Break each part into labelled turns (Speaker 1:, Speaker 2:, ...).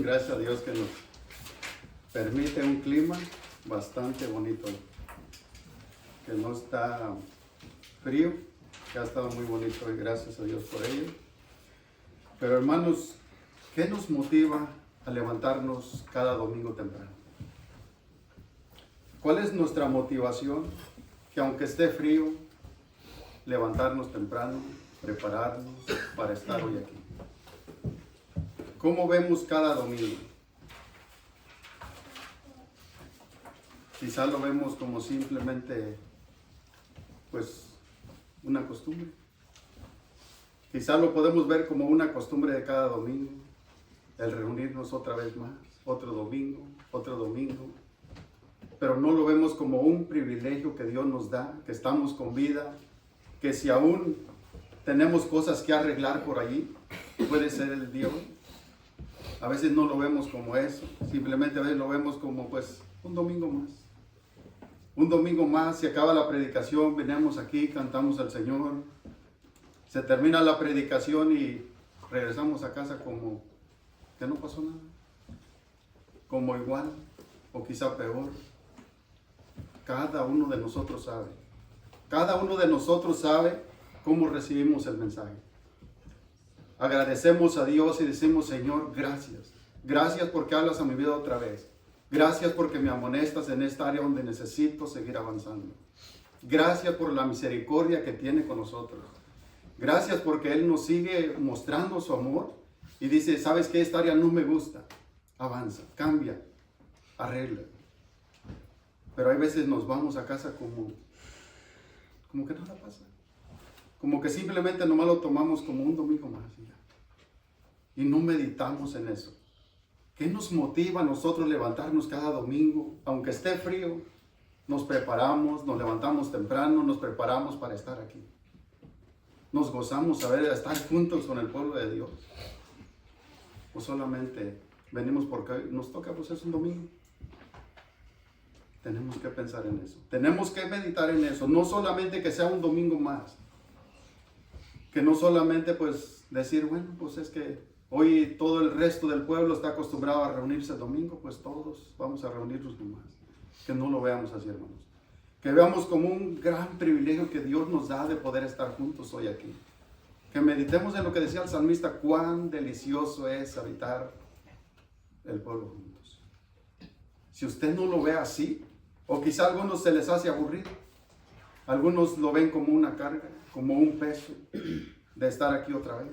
Speaker 1: Gracias a Dios que nos permite un clima bastante bonito, que no está frío, que ha estado muy bonito y gracias a Dios por ello. Pero hermanos, ¿qué nos motiva a levantarnos cada domingo temprano? ¿Cuál es nuestra motivación? Que aunque esté frío, levantarnos temprano, prepararnos para estar hoy aquí. ¿Cómo vemos cada domingo? Quizás lo vemos como simplemente, pues, una costumbre. Quizás lo podemos ver como una costumbre de cada domingo, el reunirnos otra vez más, otro domingo, pero no lo vemos como un privilegio que Dios nos da, que estamos con vida, que si aún tenemos cosas que arreglar por allí, puede ser el día hoy. A veces no lo vemos como eso, simplemente a veces lo vemos como pues un domingo más. Un domingo más, se acaba la predicación, venimos aquí, cantamos al Señor, se termina la predicación y regresamos a casa como que no pasó nada, como igual o quizá peor. Cada uno de nosotros sabe cómo recibimos el mensaje. Agradecemos a Dios y decimos, Señor, gracias. Gracias porque hablas a mi vida otra vez. Gracias porque me amonestas en esta área donde necesito seguir avanzando. Gracias por la misericordia que tiene con nosotros. Gracias porque Él nos sigue mostrando su amor y dice, ¿sabes qué? Esta área no me gusta. Avanza, cambia, arregla. Pero hay veces nos vamos a casa como que nada pasa. Como que simplemente nomás lo tomamos como un domingo más. Y no meditamos en eso. ¿Qué nos motiva a nosotros levantarnos cada domingo? Aunque esté frío, nos preparamos, nos levantamos temprano, nos preparamos para estar aquí. Nos gozamos a estar juntos con el pueblo de Dios. O solamente venimos porque nos toca, pues es un domingo. Tenemos que pensar en eso. Tenemos que meditar en eso. No solamente que sea un domingo más. Que no solamente pues decir, bueno, pues es que hoy todo el resto del pueblo está acostumbrado a reunirse el domingo, pues todos vamos a reunirnos nomás. Que no lo veamos así, hermanos. Que veamos como un gran privilegio que Dios nos da de poder estar juntos hoy aquí. Que meditemos en lo que decía el salmista, cuán delicioso es habitar el pueblo juntos. Si usted no lo ve así, o quizá a algunos se les hace aburrido, algunos lo ven como una carga, como un peso de estar aquí otra vez.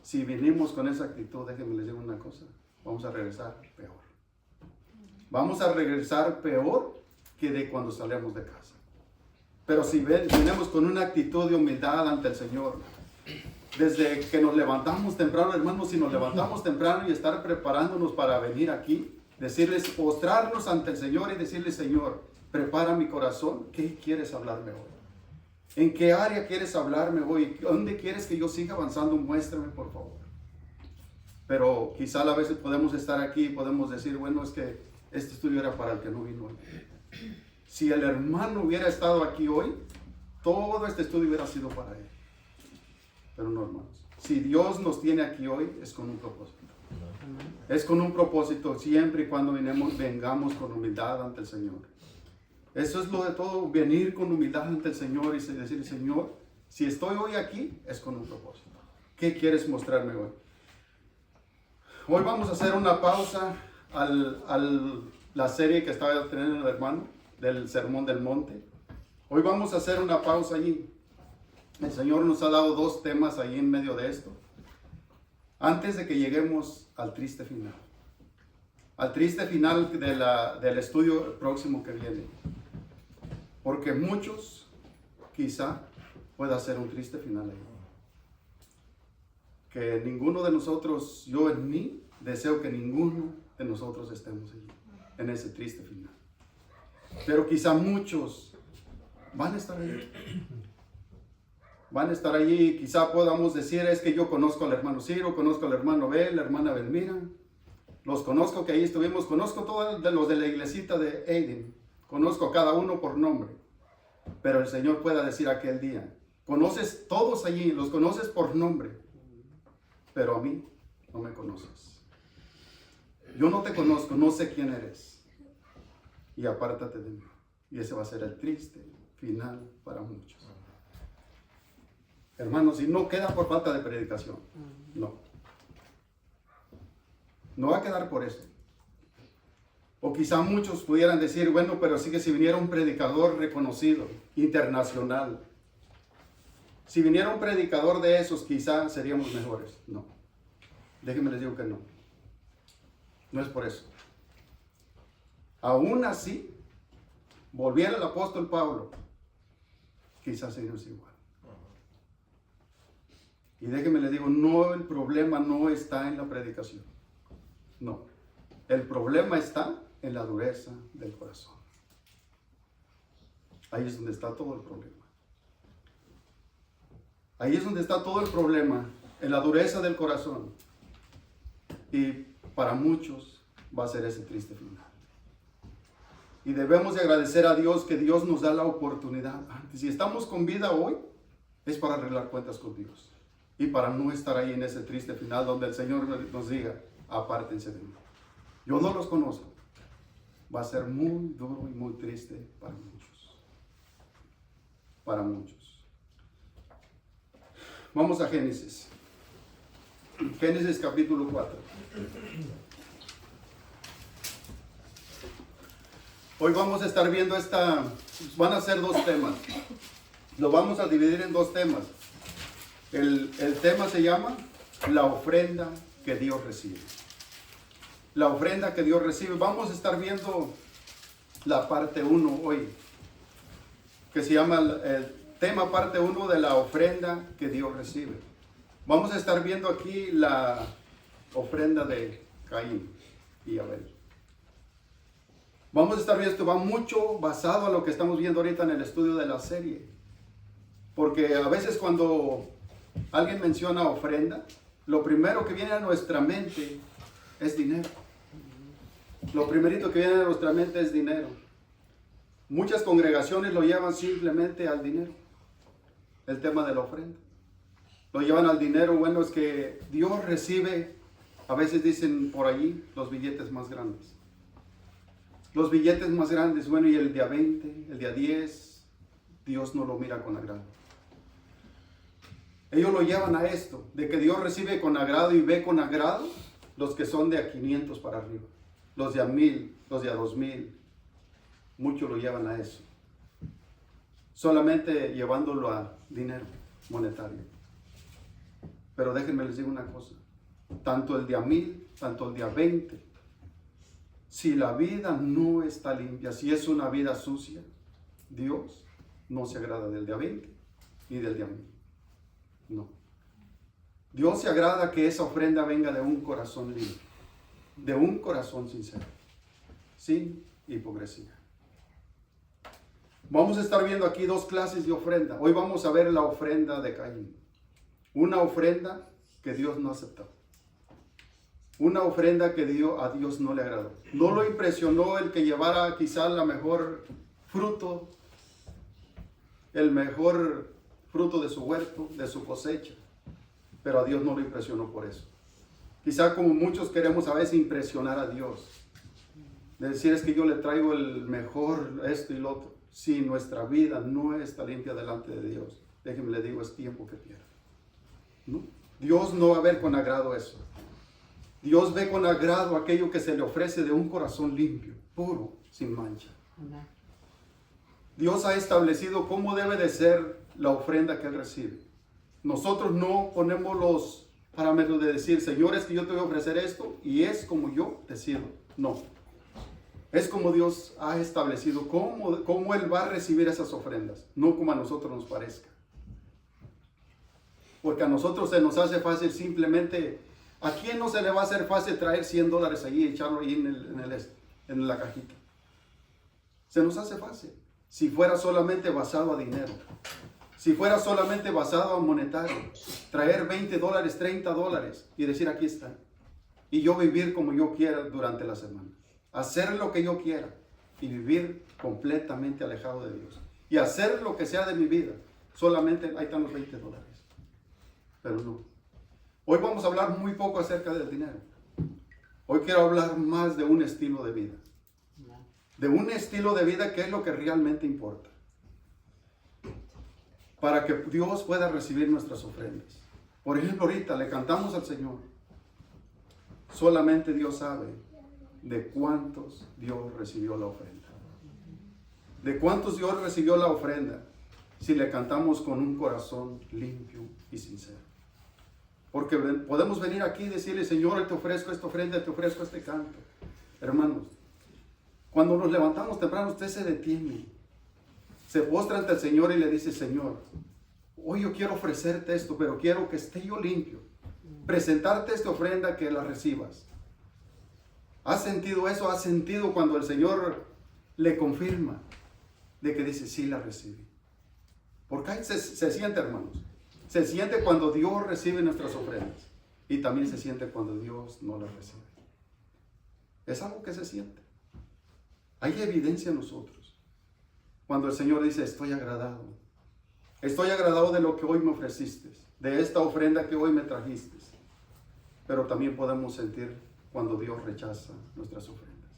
Speaker 1: Si vinimos con esa actitud, déjenme les digo una cosa, vamos a regresar peor. Vamos a regresar peor que de cuando salíamos de casa. Pero si venimos con una actitud de humildad ante el Señor, desde que nos levantamos temprano, hermanos, si nos levantamos temprano y estar preparándonos para venir aquí, decirles, postrarnos ante el Señor y decirle, Señor, prepara mi corazón, ¿qué quieres hablarme hoy? ¿En qué área quieres hablarme hoy? ¿Dónde quieres que yo siga avanzando? Muéstrame, por favor. Pero quizá a veces podemos estar aquí y podemos decir, bueno, es que este estudio era para el que no vino hoy. Si el hermano hubiera estado aquí hoy, todo este estudio hubiera sido para él. Pero no, hermanos. Si Dios nos tiene aquí hoy, es con un propósito. Es con un propósito siempre y cuando vengamos con humildad ante el Señor. Eso es lo de todo, venir con humildad ante el Señor y decirle, Señor, si estoy hoy aquí, es con un propósito. ¿Qué quieres mostrarme hoy? Hoy vamos a hacer una pausa a la serie que estaba teniendo el hermano, del Sermón del Monte. Hoy vamos a hacer una pausa allí. El Señor nos ha dado dos temas ahí en medio de esto. Antes de que lleguemos al triste final. Al triste final del estudio próximo que viene. Porque muchos, quizá, pueda ser un triste final ahí. Que ninguno de nosotros, yo en mí, deseo que ninguno de nosotros estemos allí, en ese triste final. Pero quizá muchos van a estar allí. Van a estar allí, quizá podamos decir, es que yo conozco al hermano Ciro, conozco al hermano Bel, la hermana Belmira. Los conozco que ahí estuvimos, conozco todos los de la iglesita de Aiden. Conozco a cada uno por nombre. Pero el Señor pueda decir aquel día, conoces todos allí, los conoces por nombre. Pero a mí no me conoces. yo no te conozco, no sé quién eres, y apártate de mí. Y ese va a ser el triste final para muchos. Hermanos, y no queda por falta de predicación, no. No va a quedar por eso. O quizá muchos pudieran decir, bueno, pero sí que si viniera un predicador reconocido, internacional, si viniera un predicador de esos, quizá seríamos mejores. No. Déjenme les digo que no. No es por eso. Aún así, volviera el apóstol Pablo, quizás seríamos igual. Y déjenme les digo, no, el problema no está en la predicación. No. El problema está en la dureza del corazón. Ahí es donde está todo el problema. Ahí es donde está todo el problema, en la dureza del corazón. Y para muchos va a ser ese triste final. Y debemos de agradecer a Dios que Dios nos da la oportunidad. Si estamos con vida hoy, es para arreglar cuentas con Dios. Y para no estar ahí en ese triste final donde el Señor nos diga, apártense de mí. Yo no los conozco. Va a ser muy duro y muy triste para muchos. Para muchos. Vamos a Génesis. Génesis capítulo 4. Hoy vamos a estar viendo van a ser dos temas. Lo vamos a dividir en dos temas. El tema se llama la ofrenda que Dios recibe. La ofrenda que Dios recibe. Vamos a estar viendo la parte 1 hoy, que se llama el tema parte 1 de la ofrenda que Dios recibe. Vamos a estar viendo aquí la ofrenda de Caín y Abel. Vamos a estar viendo, esto va mucho basado a lo que estamos viendo ahorita en el estudio de la serie. Porque a veces cuando alguien menciona ofrenda, lo primero que viene a nuestra mente es dinero. Lo primerito que viene a nuestra mente es dinero. Muchas congregaciones lo llevan simplemente al dinero. El tema de la ofrenda. Lo llevan al dinero. Bueno, es que Dios recibe, a veces dicen por allí, los billetes más grandes. Los billetes más grandes, bueno, y el día 20, el día 10, Dios no lo mira con agrado. Ellos lo llevan a esto, de que Dios recibe con agrado y ve con agrado los que son de a 500 para arriba. Los de a 1000, los de a 2000. Muchos lo llevan a eso. Solamente llevándolo a dinero monetario. Pero déjenme les digo una cosa. Tanto el de a 1000, tanto el de a 20. Si la vida no está limpia, si es una vida sucia, Dios no se agrada del de a 20 ni del de a 1000. No. Dios se agrada que esa ofrenda venga de un corazón limpio, de un corazón sincero, sin hipocresía. Vamos a estar viendo aquí dos clases de ofrenda. Hoy vamos a ver la ofrenda de Caín. Una ofrenda que Dios no aceptó. Una ofrenda que a Dios no le agradó. No lo impresionó el que llevara quizá la mejor fruto, el mejor fruto de su huerto, de su cosecha. Pero a Dios no lo impresionó por eso. Quizá como muchos queremos a veces impresionar a Dios. De decir es que yo le traigo el mejor esto y lo otro. Si nuestra vida no está limpia delante de Dios, déjenme le digo, es tiempo que pierde. ¿No? Dios no va a ver con agrado eso. Dios ve con agrado aquello que se le ofrece de un corazón limpio, puro, sin mancha. Dios ha establecido cómo debe de ser la ofrenda que Él recibe. Nosotros no ponemos los parámetros de decir, Señor, es que yo te voy a ofrecer esto y es como yo decido. No. Es como Dios ha establecido cómo Él va a recibir esas ofrendas, no como a nosotros nos parezca. Porque a nosotros se nos hace fácil simplemente, ¿a quién no se le va a hacer fácil traer $100 allí y echarlo ahí en la cajita? Se nos hace fácil. Si fuera solamente basado a dinero, si fuera solamente basado a monetario, traer $20, $30 y decir aquí está. Y yo vivir como yo quiera durante la semana. Hacer lo que yo quiera y vivir completamente alejado de Dios. Y hacer lo que sea de mi vida. Solamente ahí están los $20. Pero no. Hoy vamos a hablar muy poco acerca del dinero. Hoy quiero hablar más de un estilo de vida. De un estilo de vida que es lo que realmente importa. Para que Dios pueda recibir nuestras ofrendas. Por ejemplo, ahorita le cantamos al Señor. Solamente Dios sabe de cuántos Dios recibió la ofrenda. De cuántos Dios recibió la ofrenda si le cantamos con un corazón limpio y sincero. Porque podemos venir aquí y decirle, Señor, te ofrezco esta ofrenda, te ofrezco este canto. Hermanos, cuando nos levantamos temprano, usted se detiene. Se postra ante el Señor y le dice, Señor, hoy yo quiero ofrecerte esto, pero quiero que esté yo limpio. Presentarte esta ofrenda que la recibas. ¿Has sentido eso? ¿Has sentido cuando el Señor le confirma de que dice, sí la recibí? Porque ahí se siente, hermanos. Se siente cuando Dios recibe nuestras ofrendas. Y también se siente cuando Dios no las recibe. Es algo que se siente. Hay evidencia en nosotros. Cuando el Señor dice, estoy agradado. Estoy agradado de lo que hoy me ofreciste. De esta ofrenda que hoy me trajiste. Pero también podemos sentir cuando Dios rechaza nuestras ofrendas.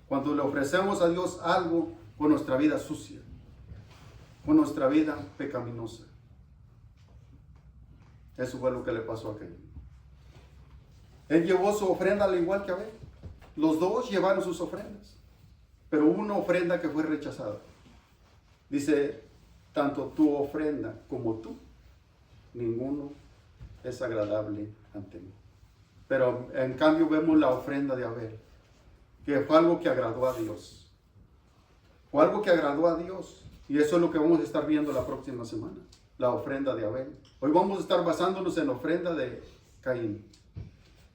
Speaker 1: Cuando le ofrecemos a Dios algo con nuestra vida sucia. Con nuestra vida pecaminosa. Eso fue lo que le pasó a Caín. Él llevó su ofrenda al igual que Abel. Los dos llevaron sus ofrendas. Pero hubo una ofrenda que fue rechazada. Dice, tanto tu ofrenda como tú, ninguno es agradable ante mí. Pero en cambio vemos la ofrenda de Abel, que fue algo que agradó a Dios. Fue algo que agradó a Dios. Y eso es lo que vamos a estar viendo la próxima semana. La ofrenda de Abel. Hoy vamos a estar basándonos en la ofrenda de Caín.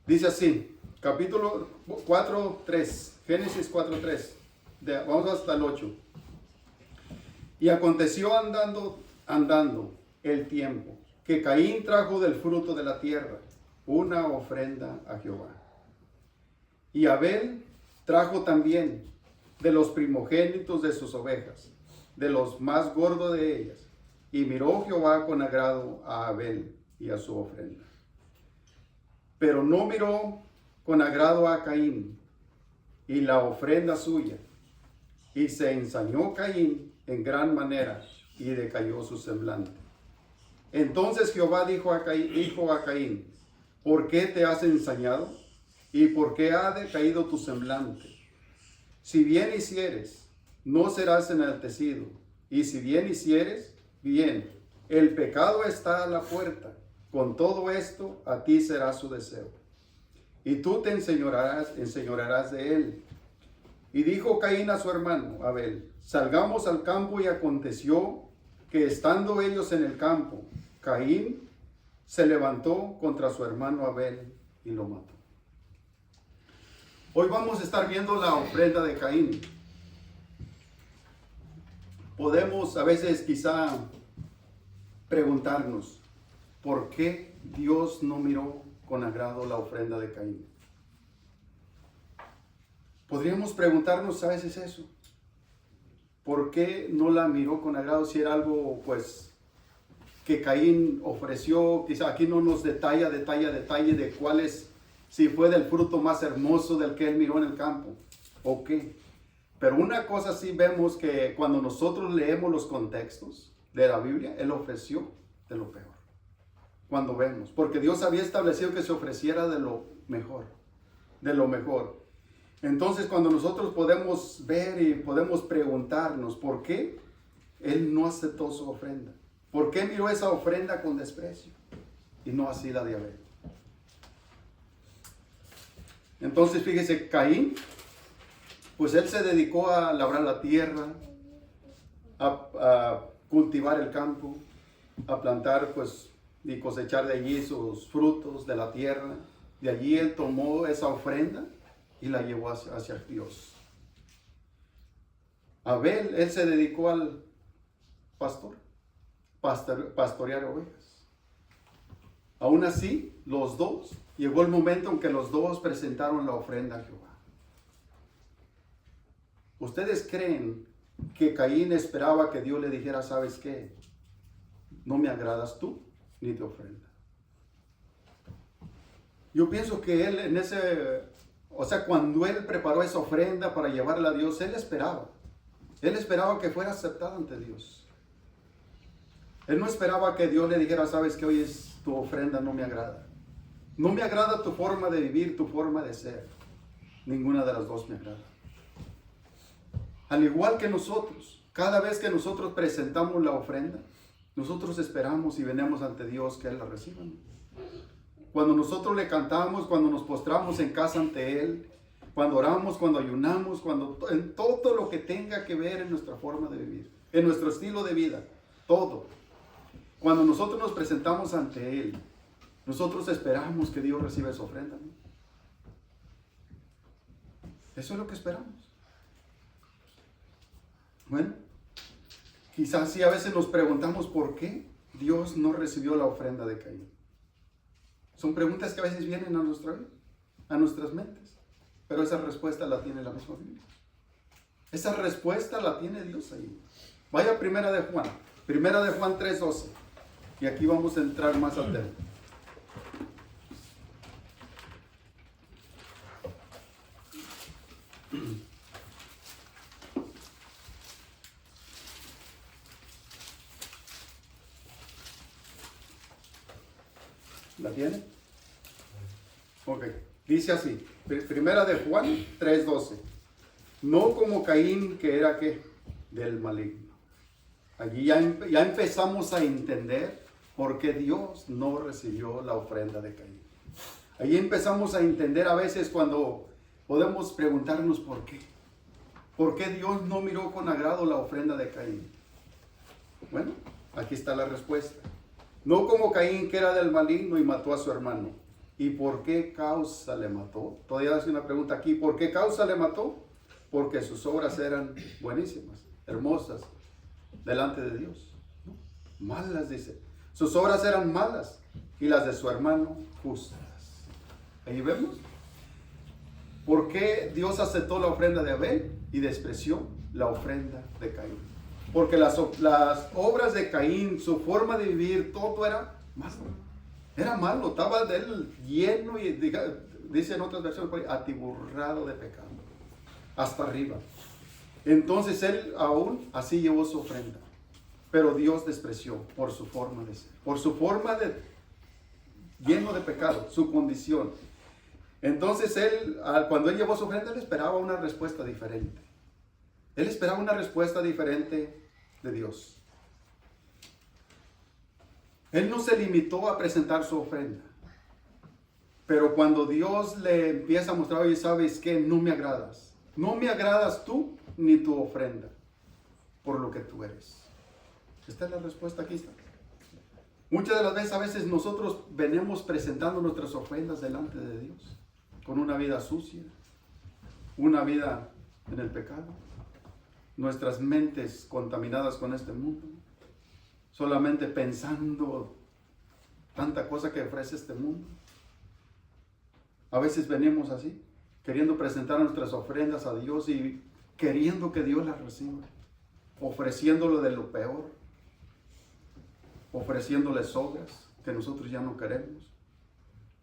Speaker 1: Dice así, capítulo 4:3, Génesis 4:3. Vamos hasta el 8. Y aconteció andando el tiempo, que Caín trajo del fruto de la tierra una ofrenda a Jehová. Y Abel trajo también de los primogénitos de sus ovejas, de los más gordos de ellas. Y miró Jehová con agrado a Abel y a su ofrenda. Pero no miró con agrado a Caín y la ofrenda suya. Y se ensañó Caín en gran manera y decayó su semblante. Entonces Jehová dijo a Caín, ¿por qué te has ensañado? ¿Y por qué ha decaído tu semblante? Si bien hicieres, no serás enaltecido. Y si bien hicieres, bien, el pecado está a la puerta. Con todo esto, a ti será su deseo. Y tú te enseñorearás de él. Y dijo Caín a su hermano Abel, salgamos al campo. Y aconteció que estando ellos en el campo, Caín se levantó contra su hermano Abel y lo mató. Hoy vamos a estar viendo la ofrenda de Caín. Podemos a veces quizá preguntarnos, ¿por qué Dios no miró con agrado la ofrenda de Caín? Podríamos preguntarnos a veces eso. ¿Por qué no la miró con agrado si era algo pues que Caín ofreció? Quizá aquí no nos detalla de cuál es, si fue del fruto más hermoso del que él miró en el campo o qué. Pero una cosa sí vemos que cuando nosotros leemos los contextos de la Biblia, él ofreció de lo peor. Cuando vemos, porque Dios había establecido que se ofreciera de lo mejor, de lo mejor. Entonces cuando nosotros podemos ver y podemos preguntarnos por qué él no aceptó su ofrenda, por qué miró esa ofrenda con desprecio y no así la de Abel. Entonces fíjese, Caín, pues él se dedicó a labrar la tierra, a cultivar el campo, a plantar pues y cosechar de allí sus frutos de la tierra. De allí él tomó esa ofrenda y la llevó hacia Dios. Abel, él se dedicó al pastorear ovejas. Aún así, los dos, llegó el momento en que los dos presentaron la ofrenda a Jehová. ¿Ustedes creen que Caín esperaba que Dios le dijera, ¿sabes qué? No me agradas tú, ni te ofrenda? Yo pienso que él en ese O sea, cuando él preparó esa ofrenda para llevarla a Dios, él esperaba. Él esperaba que fuera aceptada ante Dios. Él no esperaba que Dios le dijera, sabes que hoy es tu ofrenda, no me agrada. No me agrada tu forma de vivir, tu forma de ser. Ninguna de las dos me agrada. Al igual que nosotros, cada vez que nosotros presentamos la ofrenda, nosotros esperamos y venimos ante Dios que Él la reciba. Cuando nosotros le cantamos, cuando nos postramos en casa ante Él, cuando oramos, cuando ayunamos, en todo lo que tenga que ver en nuestra forma de vivir, en nuestro estilo de vida, todo. Cuando nosotros nos presentamos ante Él, nosotros esperamos que Dios reciba esa ofrenda, ¿no? Eso es lo que esperamos. Bueno, quizás sí a veces nos preguntamos por qué Dios no recibió la ofrenda de Caín. Son preguntas que a veces vienen a nuestra vida, a nuestras mentes. Pero esa respuesta la tiene la misma Biblia. Esa respuesta la tiene Dios ahí. Vaya a Primera de Juan 3:12. Y aquí vamos a entrar más al tema. ¿La tiene? Ok. Dice así, Primera de Juan 3:12. No como Caín, que era ¿qué? Del maligno. Allí ya empezamos a entender por qué Dios no recibió la ofrenda de Caín. Allí empezamos a entender a veces cuando podemos preguntarnos por qué. ¿Por qué Dios no miró con agrado la ofrenda de Caín? Bueno, aquí está la respuesta. No como Caín, que era del maligno y mató a su hermano. ¿Y por qué causa le mató? Todavía hace una pregunta aquí. ¿Por qué causa le mató? Porque sus obras eran buenísimas, hermosas, delante de Dios. Malas, dice. Sus obras eran malas y las de su hermano justas. Ahí vemos. ¿Por qué Dios aceptó la ofrenda de Abel y despreció la ofrenda de Caín? Porque las obras de Caín, su forma de vivir, todo era malo. Era malo, estaba de él lleno y dice en otras versiones, atiborrado de pecado, hasta arriba. Entonces él aún así llevó su ofrenda, pero Dios despreció por su forma de ser, por su forma de lleno de pecado, su condición. Entonces cuando él llevó su ofrenda, él esperaba una respuesta diferente. Él esperaba una respuesta diferente de Dios. Él no se limitó a presentar su ofrenda. Pero cuando Dios le empieza a mostrar, oye, ¿sabes qué? No me agradas. No me agradas tú ni tu ofrenda por lo que tú eres. Esta es la respuesta, aquí está. Muchas de las veces, a veces nosotros venimos presentando nuestras ofrendas delante de Dios con una vida sucia, una vida en el pecado, nuestras mentes contaminadas con este mundo, solamente pensando tanta cosa que ofrece este mundo. A veces venimos así, queriendo presentar nuestras ofrendas a Dios y queriendo que Dios las reciba, ofreciéndole de lo peor, ofreciéndoles obras que nosotros ya no queremos.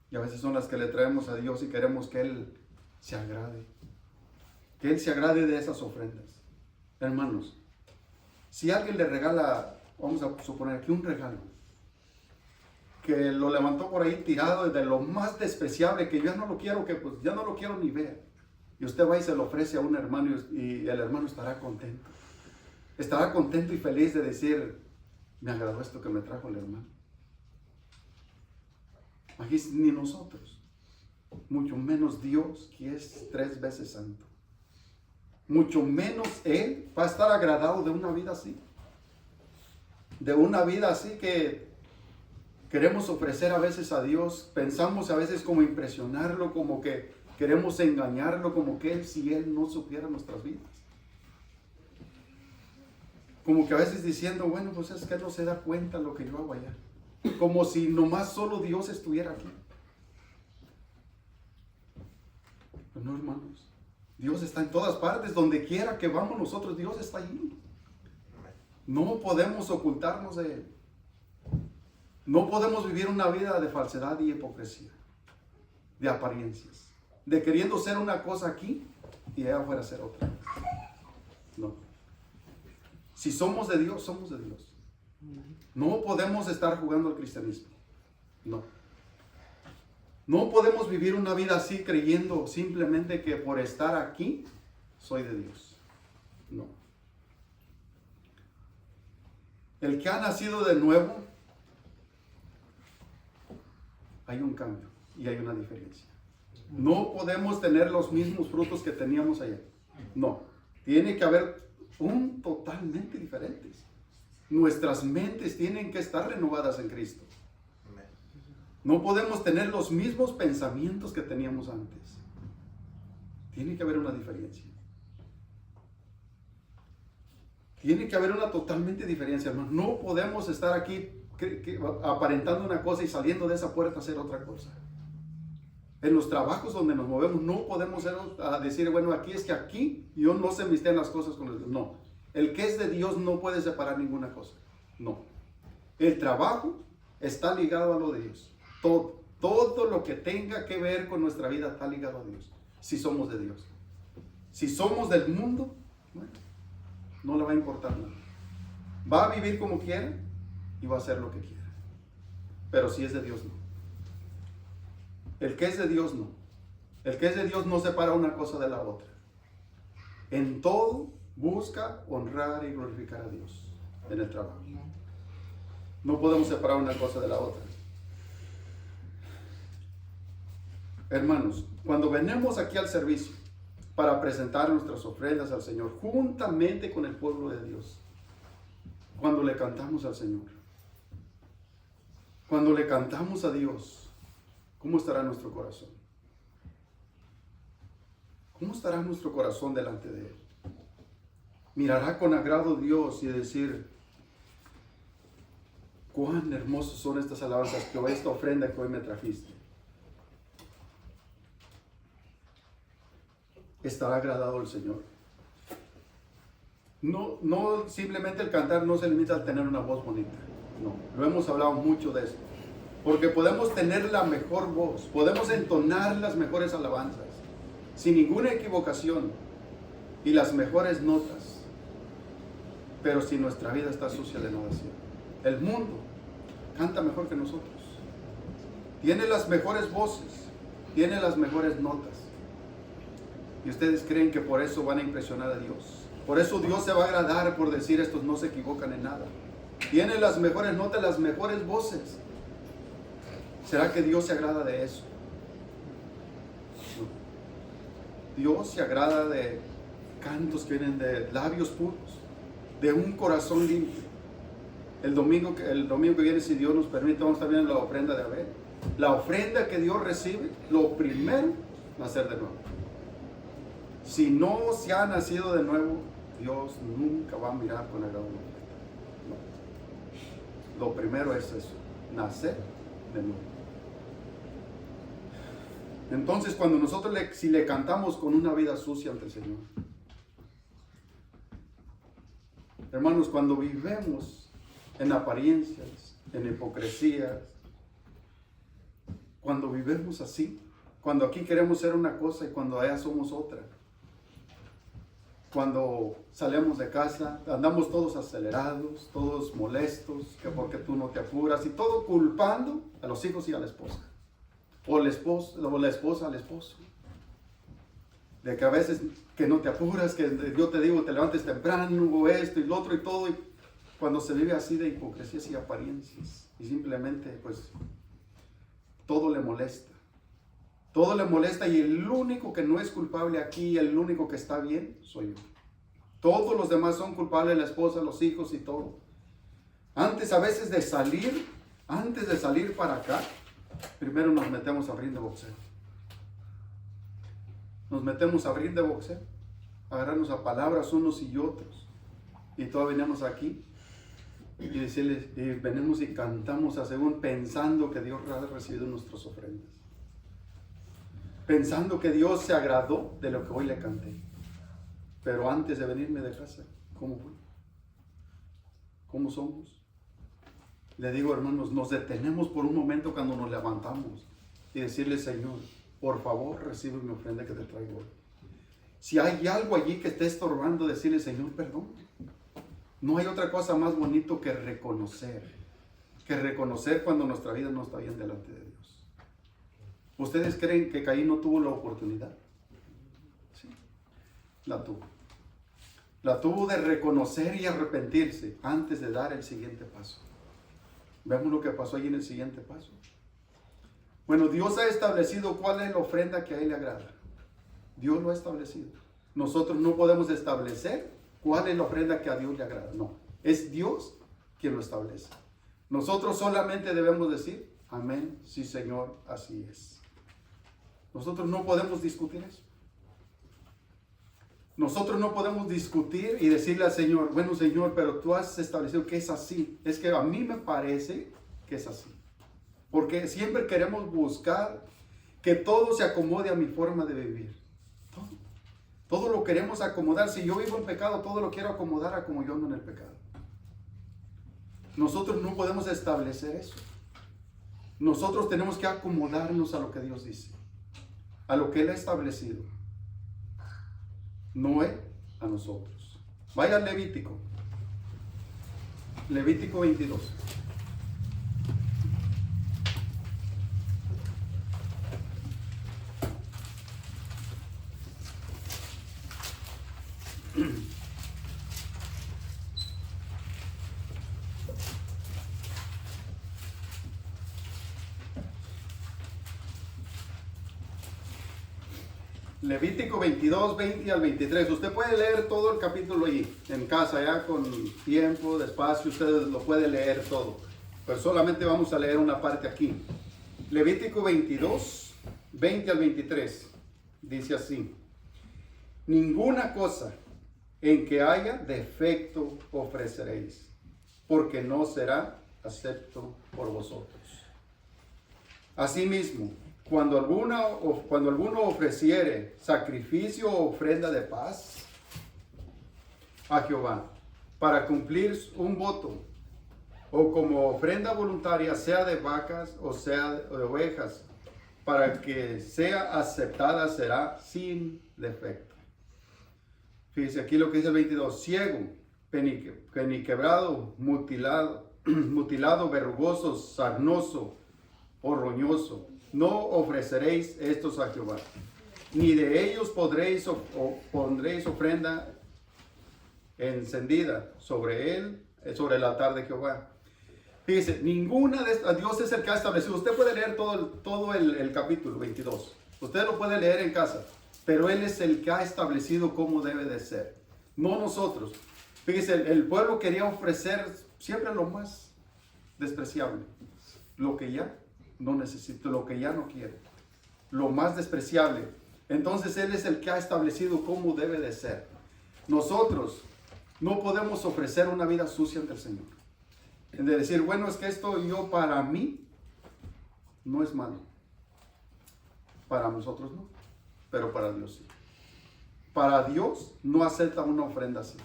Speaker 1: Y a veces son las que le traemos a Dios y queremos que Él se agrade. Que Él se agrade de esas ofrendas. Hermanos, si alguien le regala, vamos a suponer aquí un regalo, que lo levantó por ahí tirado de lo más despreciable, que yo ya no lo quiero, que pues ya no lo quiero ni ver, y usted va y se lo ofrece a un hermano y el hermano estará contento. Estará contento y feliz de decir, me agradó esto que me trajo el hermano. Aquí ni nosotros, mucho menos Dios, que es 3 veces santo. Mucho menos Él va a estar agradado de una vida así. De una vida así que queremos ofrecer a veces a Dios. Pensamos a veces como impresionarlo, como que queremos engañarlo, como que si Él no supiera nuestras vidas. Como que a veces diciendo, bueno, pues es que Él no se da cuenta de lo que yo hago allá. Como si nomás solo Dios estuviera aquí. Pero no, hermanos. Dios está en todas partes, donde quiera que vamos nosotros, Dios está allí. No podemos ocultarnos de Él. No podemos vivir una vida de falsedad y hipocresía, de apariencias. de queriendo ser una cosa aquí y allá afuera ser otra. No. Si somos de Dios, somos de Dios. No podemos estar jugando al cristianismo. No. No podemos vivir una vida así creyendo simplemente que por estar aquí soy de Dios. No. El que ha nacido de nuevo, hay un cambio y hay una diferencia. No podemos tener los mismos frutos que teníamos ayer. No. Tiene que haber un totalmente diferentes. Nuestras mentes tienen que estar renovadas en Cristo. No podemos tener los mismos pensamientos que teníamos antes. Tiene que haber una diferencia. Tiene que haber una totalmente diferencia, hermano. No podemos estar aquí aparentando una cosa y saliendo de esa puerta a hacer otra cosa. En los trabajos donde nos movemos no podemos decir, bueno, aquí es que aquí yo no se misten las cosas con el Dios. No. El que es de Dios no puede separar ninguna cosa. No. El trabajo está ligado a lo de Dios. Todo lo que tenga que ver con nuestra vida está ligado a Dios. Si somos de Dios. Si somos del mundo, bueno, no le va a importar nada. Va a vivir como quiera y va a hacer lo que quiera. Pero si es de Dios, no. El que es de Dios, no. El que es de Dios no separa una cosa de la otra. En todo busca honrar y glorificar a Dios en el trabajo. No podemos separar una cosa de la otra. Hermanos, cuando venimos aquí al servicio para presentar nuestras ofrendas al Señor, juntamente con el pueblo de Dios, cuando le cantamos al Señor, cuando le cantamos a Dios, ¿cómo estará nuestro corazón? ¿Cómo estará nuestro corazón delante de Él? Mirará con agrado Dios y decir, cuán hermosos son estas alabanzas, que hoy esta ofrenda que hoy me trajiste. ¿Estará agradado el Señor? No simplemente el cantar no se limita a tener una voz bonita. No, lo hemos hablado mucho de esto. Porque podemos tener la mejor voz, podemos entonar las mejores alabanzas, sin ninguna equivocación, y las mejores notas. Pero si nuestra vida está sucia de nada sirve. El mundo canta mejor que nosotros. Tiene las mejores voces, tiene las mejores notas. Y ustedes creen que por eso van a impresionar a Dios. Por eso Dios se va a agradar por decir estos no se equivocan en nada. Tiene las mejores notas, las mejores voces. ¿Será que Dios se agrada de eso? No. Dios se agrada de cantos que vienen de labios puros, de un corazón limpio. El domingo que viene, si Dios nos permite, vamos a estar viendo la ofrenda de Abel. La ofrenda que Dios recibe, lo primero va a ser de nuevo. Si no se ha nacido de nuevo, Dios nunca va a mirar con agrado una ofrenda. No. Lo primero es eso, nacer de nuevo. Entonces, cuando nosotros si le cantamos con una vida sucia ante el Señor, hermanos, cuando vivimos en apariencias, en hipocresías, cuando vivimos así, cuando aquí queremos ser una cosa y cuando allá somos otra, cuando salimos de casa, andamos todos acelerados, todos molestos, que porque tú no te apuras, y todo culpando a los hijos y a la esposa. O la esposa al esposo. De que a veces que no te apuras, que yo te digo te levantes temprano, o esto y lo otro y todo. Y cuando se vive así de hipocresías y apariencias. Y simplemente pues todo le molesta. Todo le molesta y el único que no es culpable aquí, el único que está bien, soy yo. Todos los demás son culpables, la esposa, los hijos y todo. Antes a veces de salir para acá, primero nos metemos a ring de boxeo. Nos metemos a ring de boxeo, agarrarnos a palabras unos y otros. Y todos venimos aquí y decirles, y venimos y cantamos a según pensando que Dios ha recibido nuestras ofrendas. Pensando que Dios se agradó de lo que hoy le canté. Pero antes de venirme de casa, ¿cómo fue? ¿Cómo somos? Le digo, hermanos, nos detenemos por un momento cuando nos levantamos y decirle, Señor, por favor, recibe mi ofrenda que te traigo hoy. Si hay algo allí que esté estorbando, decirle, Señor, perdón. No hay otra cosa más bonito que reconocer cuando nuestra vida no está bien delante de Dios. ¿Ustedes creen que Caín no tuvo la oportunidad? Sí, la tuvo. La tuvo de reconocer y arrepentirse antes de dar el siguiente paso. Vemos lo que pasó allí en el siguiente paso. Bueno, Dios ha establecido cuál es la ofrenda que a Él le agrada. Dios lo ha establecido. Nosotros no podemos establecer cuál es la ofrenda que a Dios le agrada. No, es Dios quien lo establece. Nosotros solamente debemos decir, amén, sí Señor, así es. Nosotros no podemos discutir eso. Nosotros no podemos discutir y decirle al Señor, bueno Señor, pero tú has establecido que es así. Es que a mí me parece que es así. Porque siempre queremos buscar que todo se acomode a mi forma de vivir. Todo lo queremos acomodar. Si yo vivo en pecado, todo lo quiero acomodar a como yo ando en el pecado. Nosotros no podemos establecer eso. Nosotros tenemos que acomodarnos a lo que Dios dice, a lo que Él ha establecido. No Él a nosotros. Vaya al Levítico. Levítico 22. Levítico 22, 20 al 23. Usted puede leer todo el capítulo allí, en casa, ya con tiempo, despacio, usted lo puede leer todo. Pero solamente vamos a leer una parte aquí. Levítico 22, 20 al 23. Dice así. Ninguna cosa en que haya defecto ofreceréis, porque no será acepto por vosotros. Asimismo, cuando alguno ofreciere sacrificio o ofrenda de paz a Jehová para cumplir un voto, o como ofrenda voluntaria, sea de vacas o sea de ovejas, para que sea aceptada, será sin defecto. Fíjese aquí lo que dice el 22. Ciego, peniquebrado, mutilado, verrugoso, sarnoso o roñoso, no ofreceréis estos a Jehová, ni de ellos pondréis ofrenda encendida sobre el altar de Jehová. Fíjese, ninguna de estas, Dios es el que ha establecido. Usted puede leer todo el capítulo 22. Usted lo puede leer en casa, pero Él es el que ha establecido cómo debe de ser, no nosotros. Fíjese, el pueblo quería ofrecer siempre lo más despreciable, lo que ya no necesito, lo que ya no quiero, lo más despreciable. Entonces Él es el que ha establecido cómo debe de ser. Nosotros no podemos ofrecer una vida sucia ante el Señor, de decir, bueno, es que esto yo para mí no es malo, para nosotros no, pero para Dios sí. Para Dios no acepta una ofrenda así.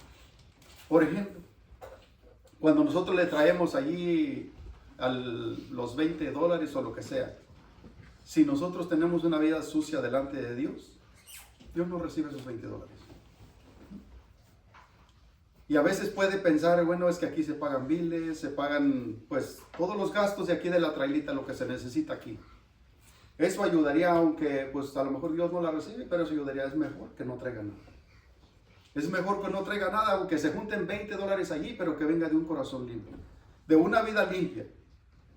Speaker 1: Por ejemplo, cuando nosotros le traemos allí los $20 o lo que sea, si nosotros tenemos una vida sucia delante de Dios, Dios no recibe esos $20. Y a veces puede pensar, bueno, es que aquí se pagan biles, se pagan pues todos los gastos de aquí de la trailita, lo que se necesita aquí. Eso ayudaría, aunque pues a lo mejor Dios no la recibe, pero eso ayudaría. Es mejor que no traiga nada. Es mejor que no traiga nada, aunque se junten $20 allí, pero que venga de un corazón limpio, de una vida limpia,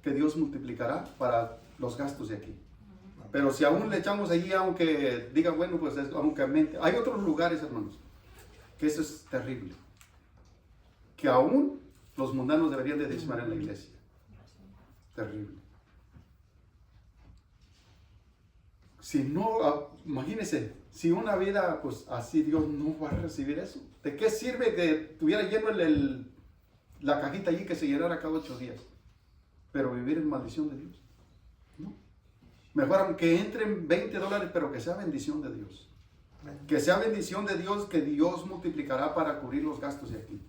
Speaker 1: que Dios multiplicará para los gastos de aquí. Pero si aún le echamos allí, aunque diga, bueno, pues aunque hay otros lugares, hermanos, que eso es terrible, que aún los mundanos deberían de diezmar en la iglesia. Terrible. Si no, imagínense, si una vida pues así, Dios no va a recibir eso. ¿De qué sirve que tuviera lleno la cajita allí que se llenara cada 8 días? Pero vivir en maldición de Dios. No. Mejor aunque entren $20, pero que sea bendición de Dios. Que sea bendición de Dios, que Dios multiplicará para cubrir los gastos de aquí.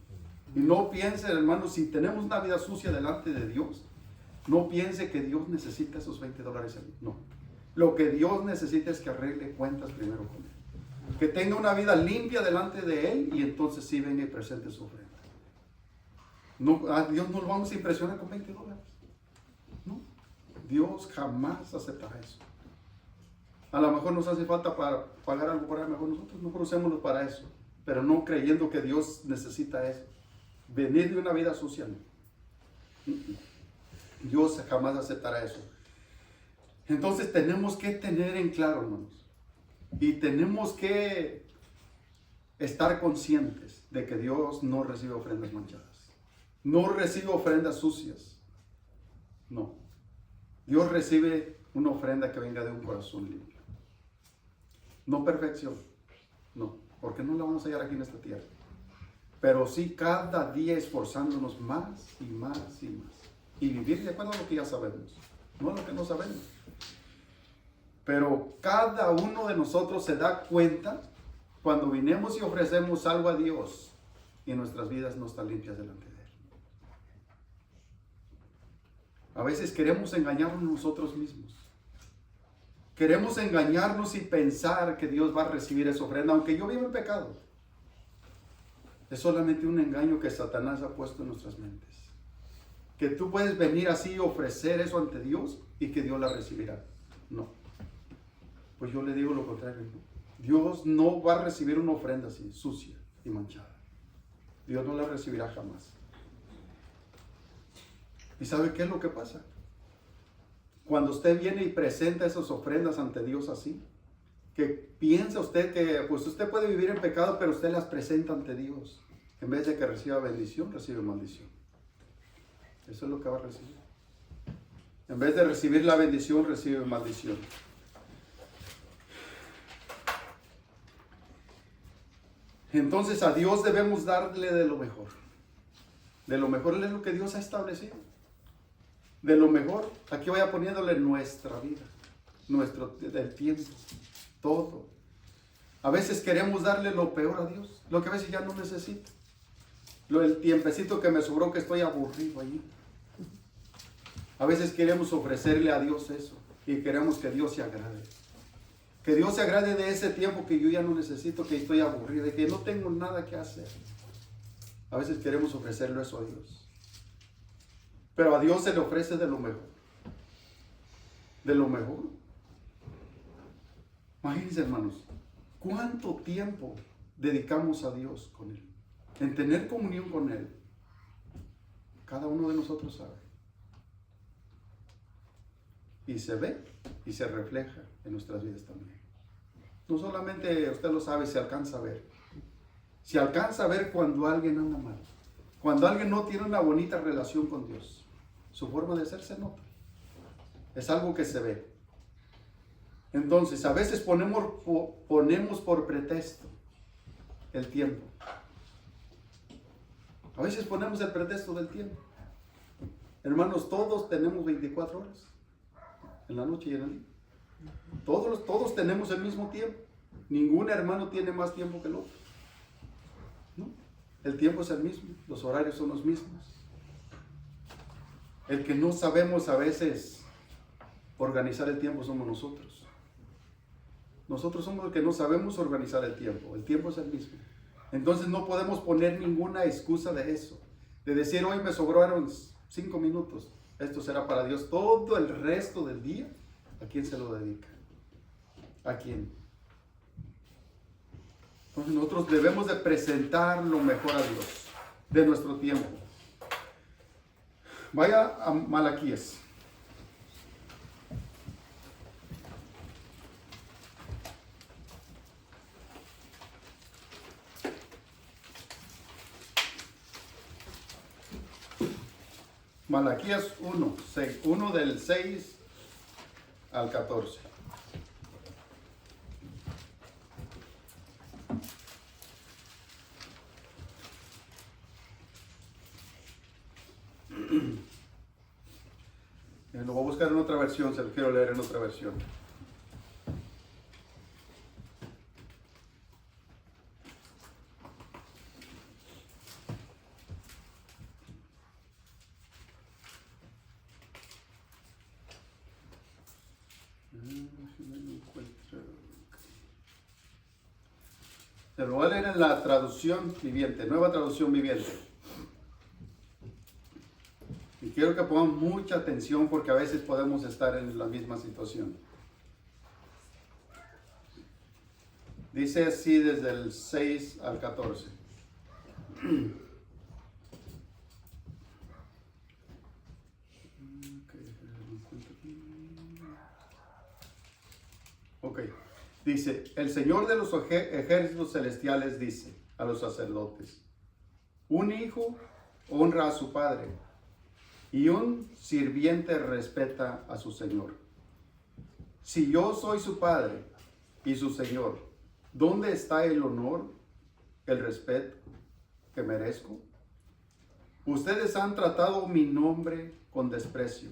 Speaker 1: Y no piense, hermano, si tenemos una vida sucia delante de Dios, no piense que Dios necesita esos $20 allí. No. Lo que Dios necesita es que arregle cuentas primero con Él. Que tenga una vida limpia delante de Él y entonces sí venga y presente su ofrenda. No, a Dios no lo vamos a impresionar con $20. No, Dios jamás aceptará eso. A lo mejor nos hace falta para pagar algo por ahí, mejor nosotros usémoslo para eso. Pero no creyendo que Dios necesita eso. Venir de una vida sucia, no. Dios jamás aceptará eso. Entonces tenemos que tener en claro, hermanos, y tenemos que estar conscientes de que Dios no recibe ofrendas manchadas, no recibe ofrendas sucias, no. Dios recibe una ofrenda que venga de un corazón limpio, no perfección, no, porque no la vamos a hallar aquí en esta tierra, pero sí cada día esforzándonos más y más y más, y vivir de acuerdo a lo que ya sabemos, no a lo que no sabemos. Pero cada uno de nosotros se da cuenta cuando vinimos y ofrecemos algo a Dios y nuestras vidas no están limpias delante de Él. A veces queremos engañarnos nosotros mismos. Queremos engañarnos y pensar que Dios va a recibir esa ofrenda, aunque yo vivo en pecado. Es solamente un engaño que Satanás ha puesto en nuestras mentes. Que tú puedes venir así y ofrecer eso ante Dios y que Dios la recibirá. No. Pues yo le digo lo contrario. Dios no va a recibir una ofrenda así, sucia y manchada. Dios no la recibirá jamás. ¿Y sabe qué es lo que pasa? Cuando usted viene y presenta esas ofrendas ante Dios así, que piensa usted que pues usted puede vivir en pecado, pero usted las presenta ante Dios. En vez de que reciba bendición, recibe maldición. Eso es lo que va a recibir. En vez de recibir la bendición, recibe maldición. Entonces a Dios debemos darle de lo mejor. De lo mejor es lo que Dios ha establecido. De lo mejor, aquí vaya poniéndole nuestra vida, del tiempo, todo. A veces queremos darle lo peor a Dios, lo que a veces ya no necesito. El tiempecito que me sobró, que estoy aburrido allí. A veces queremos ofrecerle a Dios eso y queremos que Dios se agrade. Que Dios se agrade de ese tiempo que yo ya no necesito, que estoy aburrido, de que no tengo nada que hacer. A veces queremos ofrecerle eso a Dios. Pero a Dios se le ofrece de lo mejor. De lo mejor. Imagínense, hermanos, ¿cuánto tiempo dedicamos a Dios con Él? En tener comunión con Él. Cada uno de nosotros sabe. Y se ve y se refleja en nuestras vidas también. No solamente usted lo sabe, se alcanza a ver. Se alcanza a ver cuando alguien anda mal. Cuando alguien no tiene una bonita relación con Dios. Su forma de ser se nota. Es algo que se ve. Entonces, a veces ponemos por pretexto el tiempo. A veces ponemos el pretexto del tiempo. Hermanos, todos tenemos 24 horas. En la noche y en el día. Todos tenemos el mismo tiempo. Ningún hermano tiene más tiempo que el otro. ¿No? El tiempo es el mismo. Los horarios son los mismos. El que no sabemos a veces organizar el tiempo somos nosotros. Nosotros somos los que no sabemos organizar el tiempo. El tiempo es el mismo. Entonces no podemos poner ninguna excusa de eso. De decir, hoy me sobraron 5 minutos. Esto será para Dios todo el resto del día. ¿A quién se lo dedica? ¿A quién? Entonces nosotros debemos de presentar lo mejor a Dios de nuestro tiempo. Vaya a Malaquías. Malaquías 1 del 6 al 14. Lo voy a buscar en otra versión, se lo quiero leer en otra versión. Se lo voy a leer en la traducción viviente, nueva traducción viviente. Y quiero que pongan mucha atención porque a veces podemos estar en la misma situación. Dice así desde el 6 al 14. Ok. Dice, el Señor de los ejércitos celestiales dice a los sacerdotes: un hijo honra a su padre y un sirviente respeta a su señor. Si yo soy su padre y su señor, ¿dónde está el honor, el respeto que merezco? Ustedes han tratado mi nombre con desprecio.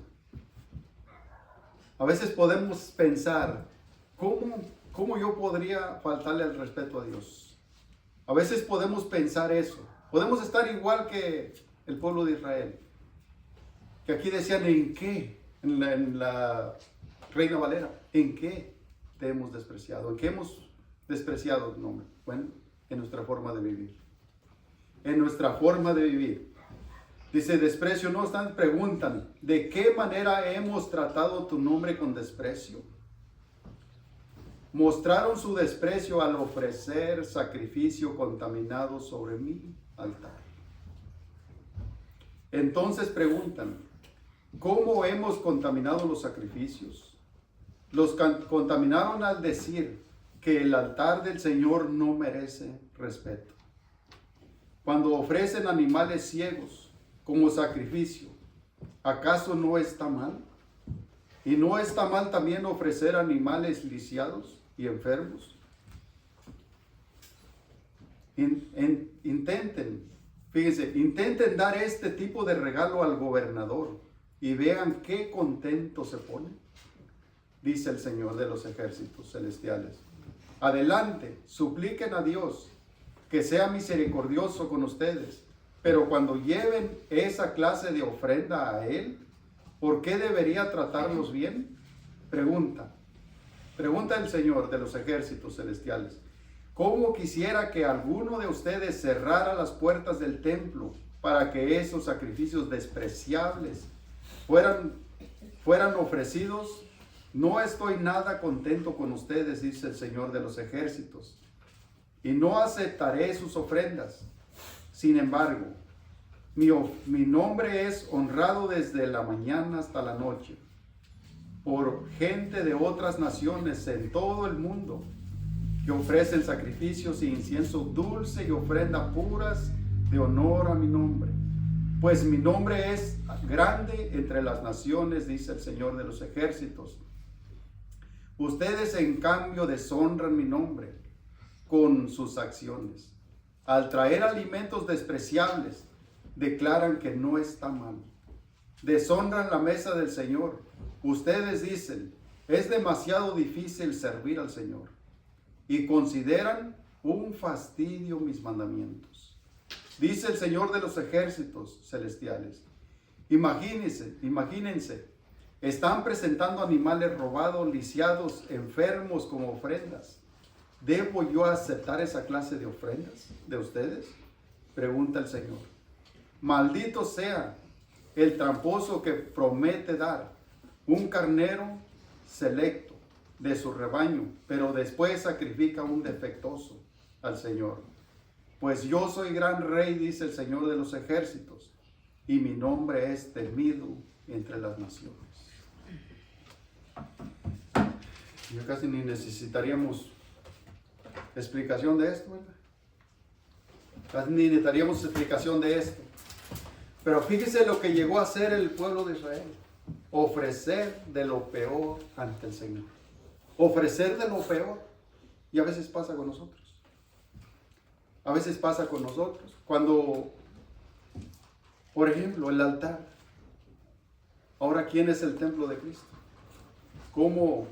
Speaker 1: A veces podemos pensar, ¿cómo yo podría faltarle el respeto a Dios? A veces podemos pensar eso. Podemos estar igual que el pueblo de Israel. Que aquí decían, ¿en qué? En la Reina Valera, ¿en qué te hemos despreciado? ¿En qué hemos despreciado tu nombre? Bueno, en nuestra forma de vivir. En nuestra forma de vivir. Dice, desprecio, no obstante, preguntan, ¿de qué manera hemos tratado tu nombre con desprecio? Mostraron su desprecio al ofrecer sacrificio contaminado sobre mi altar. Entonces preguntan, ¿cómo hemos contaminado los sacrificios? Los contaminaron al decir que el altar del Señor no merece respeto. Cuando ofrecen animales ciegos como sacrificio, ¿acaso no está mal? ¿Y no está mal también ofrecer animales lisiados y enfermos? Intenten dar este tipo de regalo al gobernador y vean qué contento se pone, dice el Señor de los ejércitos celestiales. Adelante, supliquen a Dios que sea misericordioso con ustedes, pero cuando lleven esa clase de ofrenda a Él, ¿por qué debería tratarlos bien? Pregunta el Señor de los ejércitos celestiales. ¿Cómo quisiera que alguno de ustedes cerrara las puertas del templo para que esos sacrificios despreciables fueran ofrecidos? No estoy nada contento con ustedes, dice el Señor de los ejércitos, y no aceptaré sus ofrendas. Sin embargo, mi nombre es honrado desde la mañana hasta la noche por gente de otras naciones en todo el mundo que ofrecen sacrificios e incienso dulce y ofrenda puras de honor a mi nombre. Pues mi nombre es grande entre las naciones, dice el Señor de los ejércitos. Ustedes en cambio deshonran mi nombre con sus acciones. Al traer alimentos despreciables, declaran que no está mal. Deshonran la mesa del Señor. Ustedes dicen, es demasiado difícil servir al Señor. Y consideran un fastidio mis mandamientos. Dice el Señor de los ejércitos celestiales. Imagínense, están presentando animales robados, lisiados, enfermos como ofrendas. ¿Debo yo aceptar esa clase de ofrendas de ustedes? Pregunta el Señor. Maldito sea el tramposo que promete dar un carnero selecto de su rebaño, pero después sacrifica un defectuoso al Señor. Pues yo soy gran rey, dice el Señor de los ejércitos, y mi nombre es temido entre las naciones. Yo casi ni necesitaríamos explicación de esto, ¿verdad? Casi ni necesitaríamos explicación de esto. Pero fíjese lo que llegó a hacer el pueblo de Israel. Ofrecer de lo peor ante el Señor. Ofrecer de lo peor. Y a veces pasa con nosotros. A veces pasa con nosotros. Cuando, por ejemplo, el altar. Ahora, ¿quién es el templo de Cristo? ¿Cómo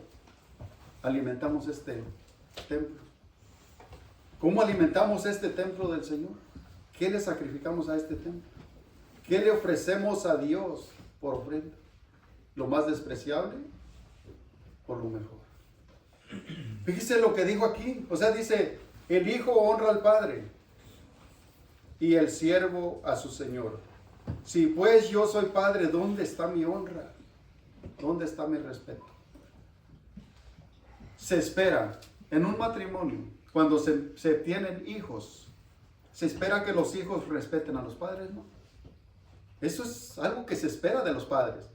Speaker 1: alimentamos este templo? ¿Cómo alimentamos este templo del Señor? ¿Qué le sacrificamos a este templo? ¿Qué le ofrecemos a Dios por ofrenda? ¿Lo más despreciable? Por lo mejor. Fíjese lo que dijo aquí. O sea, dice, el hijo honra al padre y el siervo a su señor. Si pues yo soy padre, ¿dónde está mi honra? ¿Dónde está mi respeto? Se espera en un matrimonio, cuando se tienen hijos, se espera que los hijos respeten a los padres, ¿no? Eso es algo que se espera de los padres.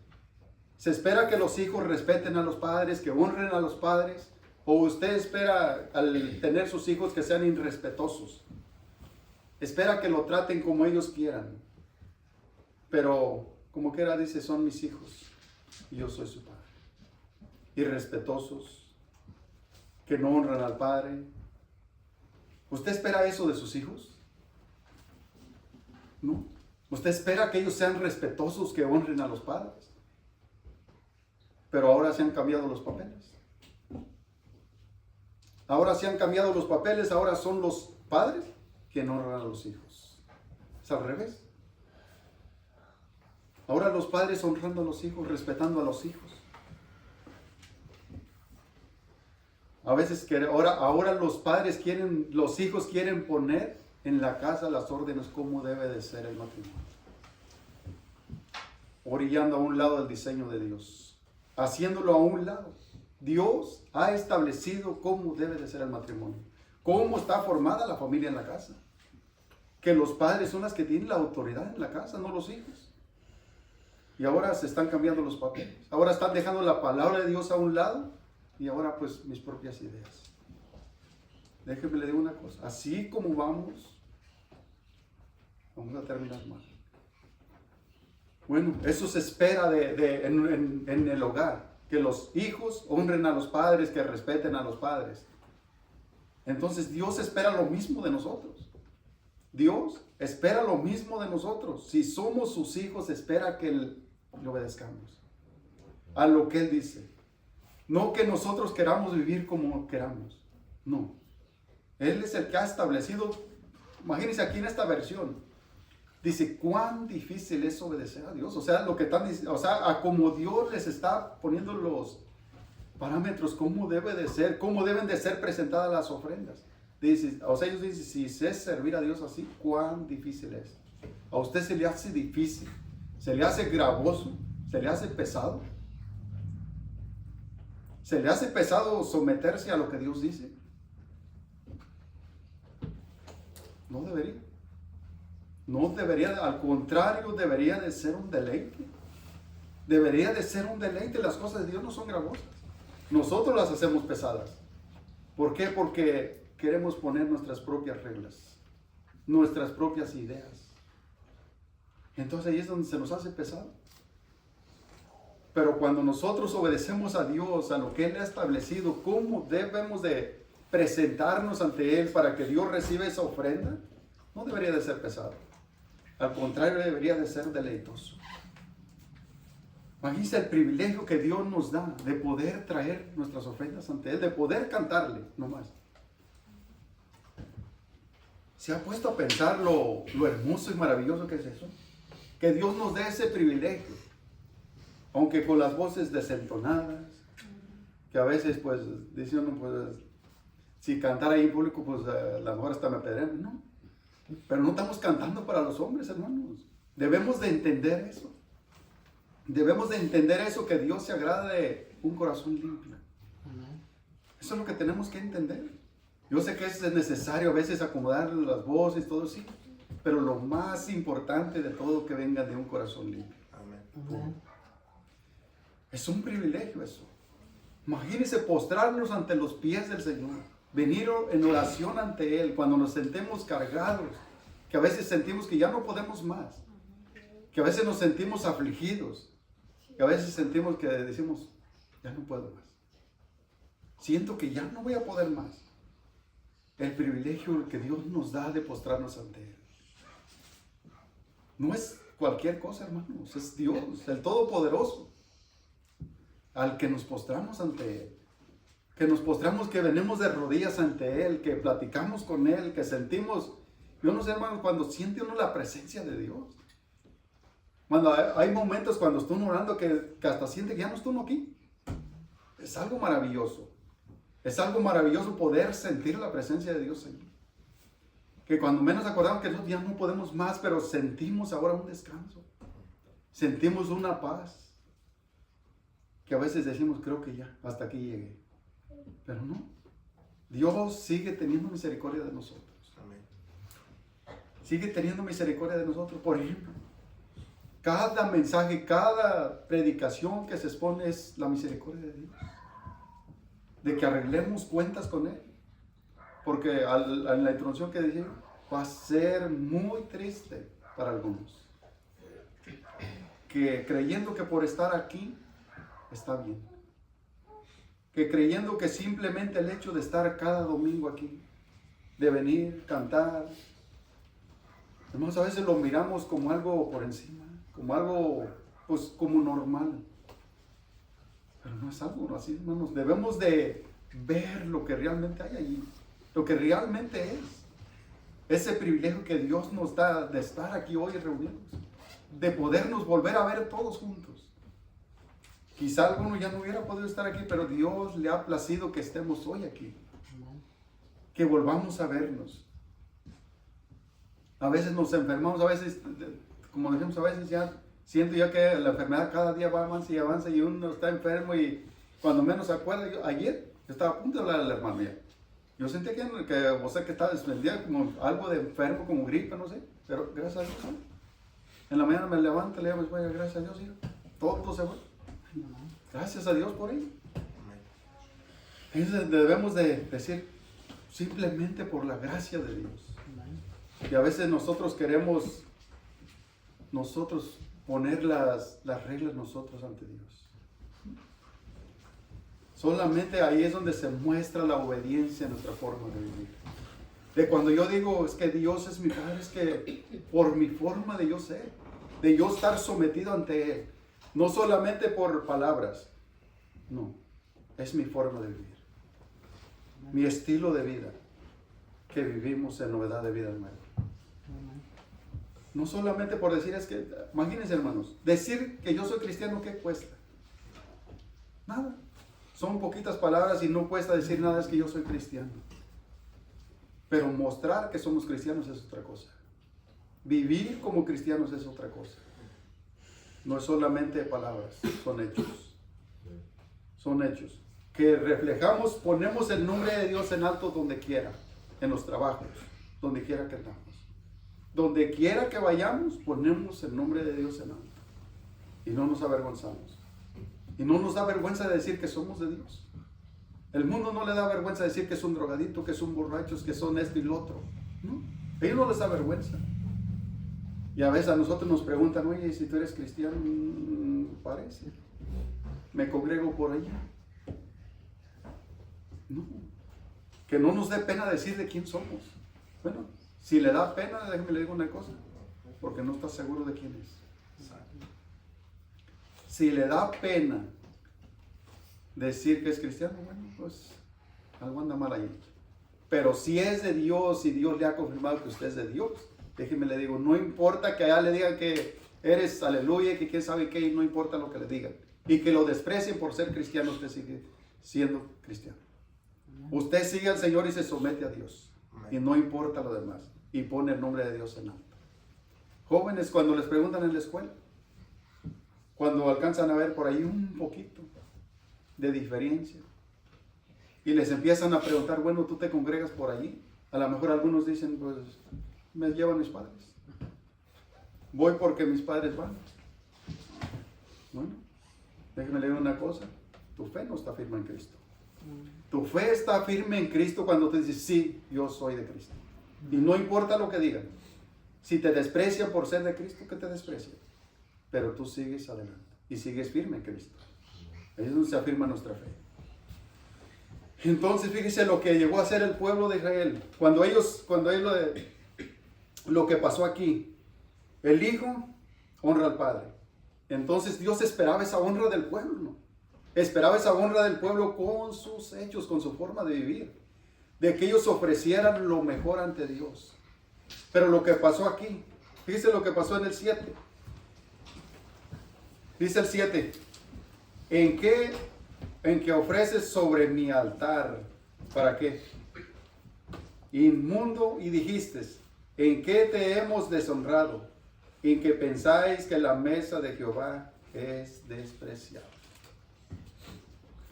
Speaker 1: Se espera que los hijos respeten a los padres, que honren a los padres. ¿O usted espera al tener sus hijos que sean irrespetuosos? Espera que lo traten como ellos quieran. Pero como quiera dice, son mis hijos y yo soy su padre. Irrespetuosos, que no honran al padre. ¿Usted espera eso de sus hijos? ¿No? ¿Usted espera que ellos sean respetuosos, que honren a los padres? Pero ahora se han cambiado los papeles. Ahora se han cambiado los papeles, ahora son los padres quienes honran a los hijos. Es al revés. Ahora los padres honrando a los hijos, respetando a los hijos. A veces ahora los hijos quieren poner en la casa las órdenes como debe de ser el matrimonio. Orillando a un lado el diseño de Dios. Haciéndolo a un lado. Dios ha establecido cómo debe de ser el matrimonio. Cómo está formada la familia en la casa. Que los padres son los que tienen la autoridad en la casa, no los hijos. Y ahora se están cambiando los papeles. Ahora están dejando la palabra de Dios a un lado. Y ahora pues mis propias ideas. Déjeme le digo una cosa. Así como vamos a terminar mal. Bueno, eso se espera en el hogar. Que los hijos honren a los padres, que respeten a los padres. Entonces Dios espera lo mismo de nosotros. Dios espera lo mismo de nosotros. Si somos sus hijos, espera que le obedezcamos a lo que Él dice. No que nosotros queramos vivir como queramos. No. Él es el que ha establecido. Imagínense aquí en esta versión. Dice, cuán difícil es obedecer a Dios. O sea, lo que están diciendo, o sea, a como Dios les está poniendo los parámetros, cómo debe de ser, cómo deben de ser presentadas las ofrendas. Dice, o sea, ellos dicen, si es servir a Dios así, cuán difícil es. A usted se le hace difícil, se le hace gravoso, se le hace pesado. Se le hace pesado someterse a lo que Dios dice. No debería. No debería, al contrario, debería de ser un deleite. Debería de ser un deleite. Las cosas de Dios no son gravosas. Nosotros las hacemos pesadas. ¿Por qué? Porque queremos poner nuestras propias reglas, nuestras propias ideas. Entonces ahí es donde se nos hace pesado. Pero cuando nosotros obedecemos a Dios, a lo que Él ha establecido, cómo debemos de presentarnos ante Él para que Dios reciba esa ofrenda, no debería de ser pesado. Al contrario, debería de ser deleitoso. Imagínense el privilegio que Dios nos da de poder traer nuestras ofrendas ante Él, de poder cantarle, nomás. ¿Se ha puesto a pensar lo hermoso y maravilloso que es eso? Que Dios nos dé ese privilegio. Aunque con las voces desentonadas, que a veces pues dicen, pues si cantar ahí en público, pues a lo mejor hasta me apedrean. No, pero no estamos cantando para los hombres, hermanos. Debemos de entender eso. Debemos de entender eso, que Dios se agrada de un corazón limpio. Eso es lo que tenemos que entender. Yo sé que es necesario a veces acomodar las voces, todo así, pero lo más importante de todo, que venga de un corazón limpio. Amén. Es un privilegio eso. Imagínense postrarnos ante los pies del Señor, venir en oración ante Él cuando nos sentemos cargados, que a veces sentimos que ya no podemos más, que a veces nos sentimos afligidos, que a veces sentimos que decimos, ya no puedo más. Siento que ya no voy a poder más. El privilegio que Dios nos da de postrarnos ante Él. No es cualquier cosa, hermanos, es Dios, el Todopoderoso, al que nos postramos ante Él. Que nos postramos, que venimos de rodillas ante Él, que platicamos con Él, que sentimos, yo no sé, hermanos, cuando siente uno la presencia de Dios. Cuando hay momentos cuando estoy orando que hasta siente que ya no estoy aquí. Es algo maravilloso. Es algo maravilloso poder sentir la presencia de Dios ahí. Que cuando menos acordamos que nosotros ya no podemos más, pero sentimos ahora un descanso. Sentimos una paz. Que a veces decimos, creo que ya, hasta aquí llegué. Pero no. Dios sigue teniendo misericordia de nosotros.
Speaker 2: Amén.
Speaker 1: Sigue teniendo misericordia de nosotros. Por ejemplo, cada mensaje, cada predicación que se expone es la misericordia de Dios. De que arreglemos cuentas con Él. Porque en la introducción que dije, va a ser muy triste para algunos. Que creyendo que por estar aquí está bien. Que creyendo que simplemente el hecho de estar cada domingo aquí, de venir, cantar, hermanos, a veces lo miramos como algo por encima, como algo, pues, como normal. Pero no es algo así, hermanos. Debemos de ver lo que realmente hay allí, lo que realmente es. Ese privilegio que Dios nos da de estar aquí hoy reunidos, de podernos volver a ver todos juntos. Quizá alguno ya no hubiera podido estar aquí, pero Dios le ha placido que estemos hoy aquí. Que volvamos a vernos. A veces nos enfermamos, a veces, como decimos, a veces ya siento yo que la enfermedad cada día va avanza y uno está enfermo y cuando menos se acuerda, ayer yo estaba a punto de hablar a la hermana mía. Yo sentía que estaba desprendida como algo de enfermo, como gripe, no sé, pero gracias a Dios, ¿no? En la mañana me levanto, le digo a mi esposa, gracias a Dios, hijo, todo se fue. Gracias a Dios por ello. Entonces debemos de decir, simplemente por la gracia de Dios. Y a veces nosotros queremos, poner las reglas nosotros ante Dios. Solamente ahí es donde se muestra la obediencia en nuestra forma de vivir. De cuando yo digo, es que Dios es mi Padre, es que por mi forma de yo ser, de yo estar sometido ante Él. No solamente por palabras, no, es mi forma de vivir, mi estilo de vida, que vivimos en novedad de vida nueva. No solamente por decir, es que, imagínense hermanos, decir que yo soy cristiano, ¿qué cuesta? Nada, son poquitas palabras y no cuesta decir nada, es que yo soy cristiano. Pero mostrar que somos cristianos es otra cosa. Vivir como cristianos es otra cosa. No es solamente palabras, son hechos. Son hechos. Que reflejamos, ponemos el nombre de Dios en alto donde quiera. En los trabajos, donde quiera que estamos. Donde quiera que vayamos, ponemos el nombre de Dios en alto. Y no nos avergonzamos. Y no nos da vergüenza de decir que somos de Dios. El mundo no le da vergüenza decir que es un drogadito, que son borrachos, que son esto y lo otro. ¿No? A ellos no les da vergüenza. Y a veces a nosotros nos preguntan, oye, si tú eres cristiano, parece. Me congrego por allá. No. Que no nos dé pena decir de quién somos. Bueno, si le da pena, déjeme le digo una cosa, porque no está seguro de quién es. Si le da pena decir que es cristiano, bueno, pues algo anda mal ahí. Pero si es de Dios y Dios le ha confirmado que usted es de Dios, déjeme le digo, no importa que allá le digan que eres aleluya, que quién sabe qué, no importa lo que le digan. Y que lo desprecien por ser cristiano, usted sigue siendo cristiano. Usted sigue al Señor y se somete a Dios. Y no importa lo demás. Y pone el nombre de Dios en alto. Jóvenes, cuando les preguntan en la escuela, cuando alcanzan a ver por ahí un poquito de diferencia, y les empiezan a preguntar, bueno, ¿tú te congregas por allí? A lo mejor algunos dicen, pues, me llevan mis padres. Voy porque mis padres van. Bueno, déjeme leer una cosa. Tu fe no está firme en Cristo. Tu fe está firme en Cristo cuando te dices, sí, yo soy de Cristo. Y no importa lo que digan. Si te desprecian por ser de Cristo, que te desprecian. Pero tú sigues adelante y sigues firme en Cristo. Ahí es donde se afirma nuestra fe. Entonces, fíjese lo que llegó a ser el pueblo de Israel. Cuando ellos lo que pasó aquí. El Hijo honra al Padre. Entonces Dios esperaba esa honra del pueblo. Esperaba esa honra del pueblo con sus hechos, con su forma de vivir. De que ellos ofrecieran lo mejor ante Dios. Pero lo que pasó aquí, fíjese lo que pasó en el 7. Dice el 7. En que ofreces sobre mi altar ¿Para qué? Inmundo, y dijiste, ¿en qué te hemos deshonrado? En que pensáis que la mesa de Jehová es despreciable.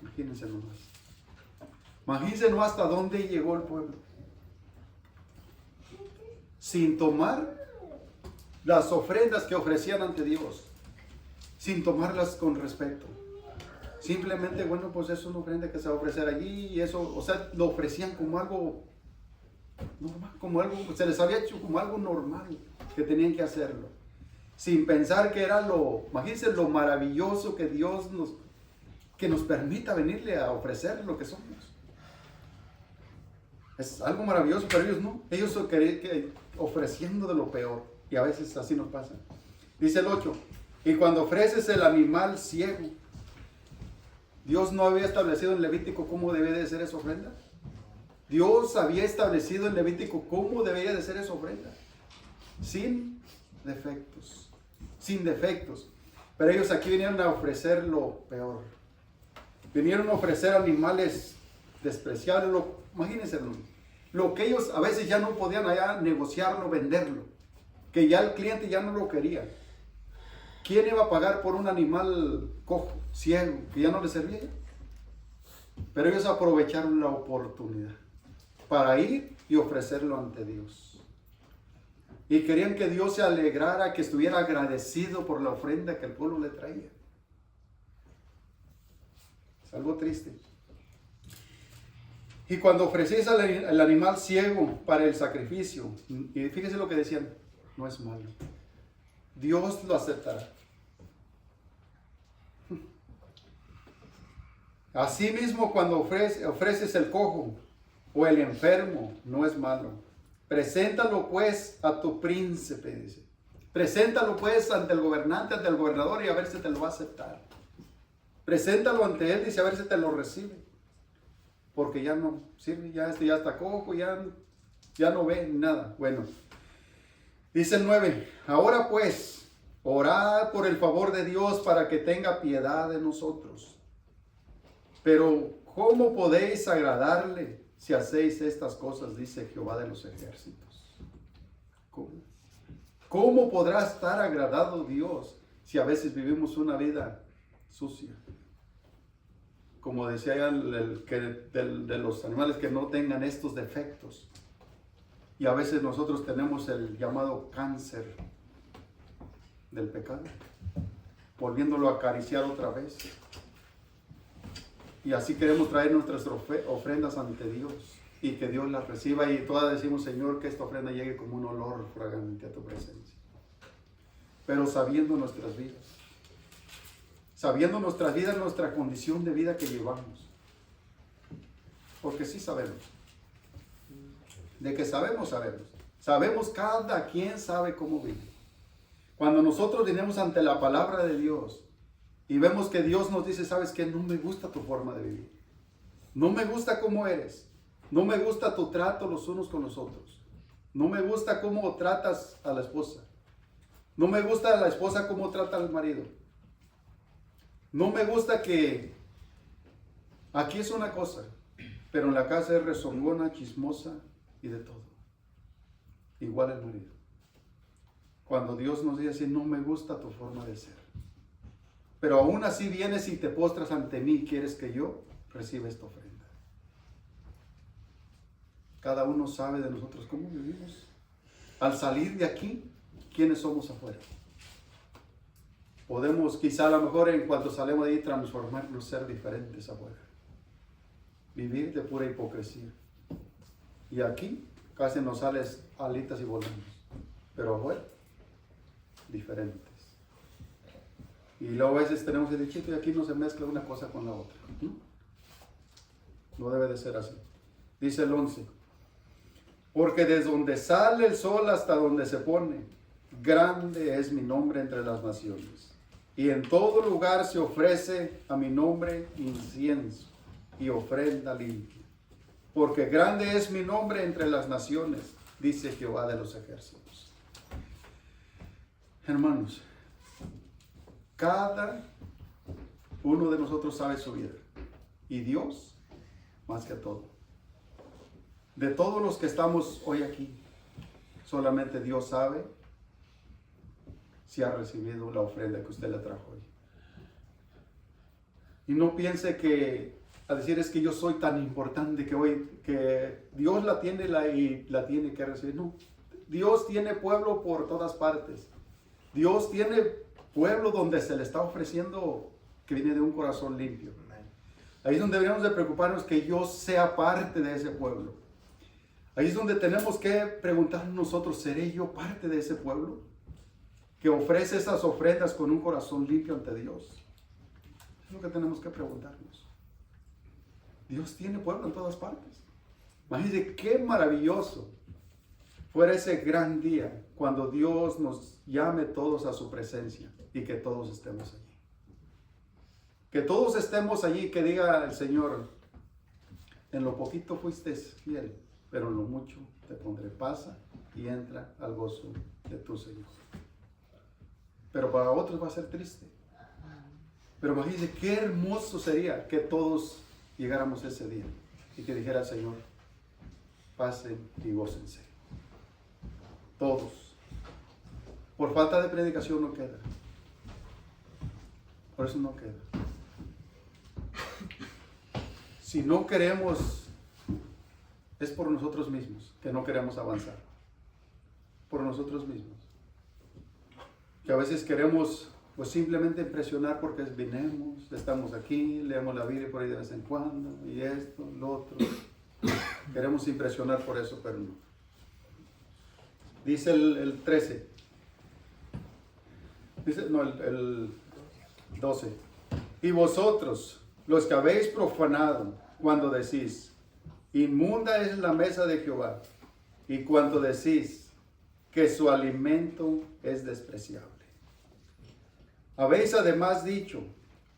Speaker 1: Imagínense nomás. Imagínense nomás hasta dónde llegó el pueblo. Sin tomar las ofrendas que ofrecían ante Dios. Sin tomarlas con respeto. Simplemente, bueno, pues es una ofrenda que se va a ofrecer allí y eso, o sea, lo ofrecían como algo normal, como algo, se les había hecho como algo normal, que tenían que hacerlo. Sin pensar que era imagínense lo maravilloso que Dios que nos permita venirle a ofrecer lo que somos. Es algo maravilloso, pero ellos no. Ellos ofreciendo de lo peor. Y a veces así nos pasa. Dice el 8. Y cuando ofreces el animal ciego, Dios no había establecido en Levítico cómo debía de ser esa ofrenda. Dios había establecido en Levítico cómo debía de ser esa ofrenda. Sin defectos. Sin defectos. Pero ellos aquí vinieron a ofrecer lo peor. Vinieron a ofrecer animales despreciables. Imagínense lo que ellos a veces ya no podían allá negociarlo, venderlo. Que ya el cliente ya no lo quería. ¿Quién iba a pagar por un animal cojo, ciego, que ya no le servía? Pero ellos aprovecharon la oportunidad para ir y ofrecerlo ante Dios. Y querían que Dios se alegrara, que estuviera agradecido por la ofrenda que el pueblo le traía. Es algo triste. Y cuando ofrecéis al animal ciego para el sacrificio, y fíjense lo que decían, no es malo. Dios lo aceptará. Asimismo, cuando ofreces el cojo o el enfermo, no es malo. Preséntalo pues a tu príncipe, dice. Preséntalo pues ante el gobernante, ante el gobernador, y a ver si te lo va a aceptar. Preséntalo ante él, dice, a ver si te lo recibe. Porque ya no sirve, ya está cojo, ya no ve nada. Bueno, dice el 9. Ahora pues, orad por el favor de Dios para que tenga piedad de nosotros. Pero, ¿cómo podéis agradarle si hacéis estas cosas? Dice Jehová de los ejércitos. ¿Cómo? ¿Cómo podrá estar agradado Dios si a veces vivimos una vida sucia? Como decía de los animales que no tengan estos defectos. Y a veces nosotros tenemos el llamado cáncer del pecado, volviéndolo a acariciar otra vez. Y así queremos traer nuestras ofrendas ante Dios y que Dios las reciba, y todas decimos, Señor, que esta ofrenda llegue como un olor fragante a tu presencia. Pero sabiendo nuestras vidas, nuestra condición de vida que llevamos. Porque sí sabemos. De que sabemos. Sabemos, cada quien sabe cómo vive. Cuando nosotros venimos ante la palabra de Dios y vemos que Dios nos dice, ¿sabes qué? No me gusta tu forma de vivir. No me gusta cómo eres. No me gusta tu trato los unos con los otros. No me gusta cómo tratas a la esposa. No me gusta a la esposa cómo trata al marido. No me gusta que aquí es una cosa, pero en la casa es rezongona, chismosa y de todo. Igual el marido. Cuando Dios nos dice así, no me gusta tu forma de ser. Pero aún así vienes y te postras ante mí y quieres que yo reciba esta ofrenda. Cada uno sabe de nosotros cómo vivimos. Al salir de aquí, ¿quiénes somos afuera? Podemos quizá a lo mejor en cuanto salemos de ahí transformarnos, ser diferentes afuera. Vivir de pura hipocresía. Y aquí casi nos sales alitas y volamos. Pero afuera, diferentes. Y luego a veces tenemos el dichito y aquí no se mezcla una cosa con la otra. No debe de ser así. Dice el 11. Porque desde donde sale el sol hasta donde se pone, grande es mi nombre entre las naciones. Y en todo lugar se ofrece a mi nombre incienso y ofrenda limpia. Porque grande es mi nombre entre las naciones, dice Jehová de los ejércitos. Hermanos, cada uno de nosotros sabe su vida. Y Dios, más que todo. De todos los que estamos hoy aquí, solamente Dios sabe si ha recibido la ofrenda que usted le trajo hoy. Y no piense que a decir es que yo soy tan importante que hoy, que Dios la tiene y la tiene que recibir. No, Dios tiene pueblo por todas partes. Dios tiene pueblo donde se le está ofreciendo que viene de un corazón limpio. Ahí es donde deberíamos de preocuparnos que yo sea parte de ese pueblo. Ahí es donde tenemos que preguntarnos nosotros, ¿seré yo parte de ese pueblo? Que ofrece esas ofrendas con un corazón limpio ante Dios. Es lo que tenemos que preguntarnos. Dios tiene pueblo en todas partes. Imagínense qué maravilloso fuera ese gran día cuando Dios nos llame todos a su presencia y que todos estemos allí. Que todos estemos allí, que diga el Señor, en lo poquito fuiste fiel, pero en lo mucho te pondré, pasa y entra al gozo de tu Señor. Pero para otros va a ser triste. Pero imagínense qué hermoso sería que todos llegáramos ese día y que dijera el Señor, pasen y gócense. Todos. Por falta de predicación no queda. Por eso no queda. Si no queremos, es por nosotros mismos que no queremos avanzar. Por nosotros mismos. Que a veces queremos pues simplemente impresionar porque vinimos, estamos aquí, leemos la Biblia por ahí de vez en cuando, y esto, lo otro. Queremos impresionar por eso, pero no. Dice el 13. Dice, no, el 12. Y vosotros, los que habéis profanado, cuando decís, inmunda es la mesa de Jehová, y cuando decís que su alimento es despreciable. Habéis además dicho,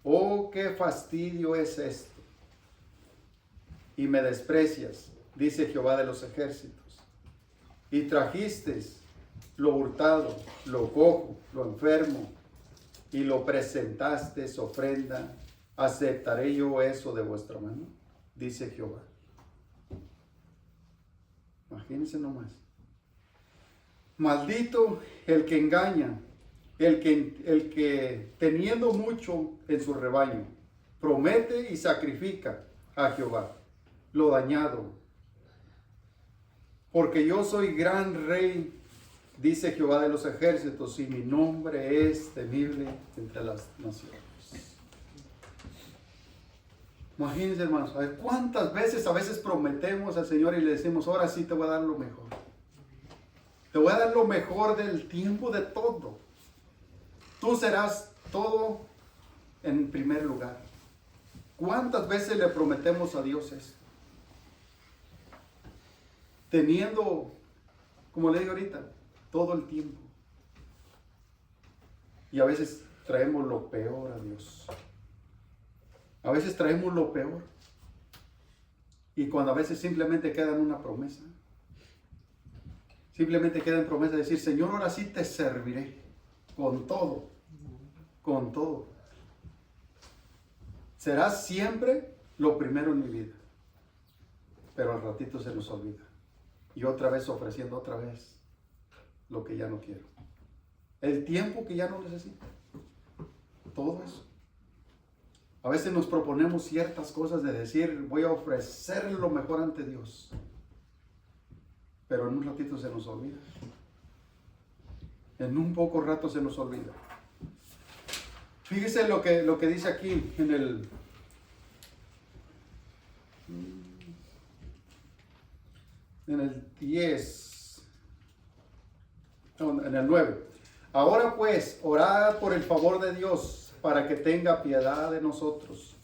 Speaker 1: oh, qué fastidio es esto, y me desprecias, dice Jehová de los ejércitos, y trajisteis lo hurtado, lo cojo, lo enfermo, y lo presentasteis ofrenda, ¿aceptaré yo eso de vuestra mano? Dice Jehová. Imagínense nomás. Maldito el que engaña, el que teniendo mucho en su rebaño, promete y sacrifica a Jehová lo dañado. Porque yo soy gran rey, dice Jehová de los ejércitos, y mi nombre es temible entre las naciones. Imagínense, hermanos, a ver cuántas veces a veces prometemos al Señor y le decimos, ahora sí te voy a dar lo mejor. Te voy a dar lo mejor del tiempo, de todo. Tú serás todo en primer lugar. ¿Cuántas veces le prometemos a Dios eso? Teniendo, como le digo ahorita, todo el tiempo. Y a veces traemos lo peor a Dios. A veces traemos lo peor. Y cuando a veces simplemente queda en una promesa. Simplemente queda en promesa de decir, Señor, ahora sí te serviré. Con todo. Con todo. Serás siempre lo primero en mi vida. Pero al ratito se nos olvida. Y otra vez ofreciendo otra vez lo que ya no quiero. El tiempo que ya no necesito. Todo eso. A veces nos proponemos ciertas cosas de decir, voy a ofrecer lo mejor ante Dios. Pero en un ratito se nos olvida. En un poco rato se nos olvida. Fíjese lo que dice aquí en el 10, no, en el 9. Ahora pues, orad por el favor de Dios para que tenga piedad de nosotros.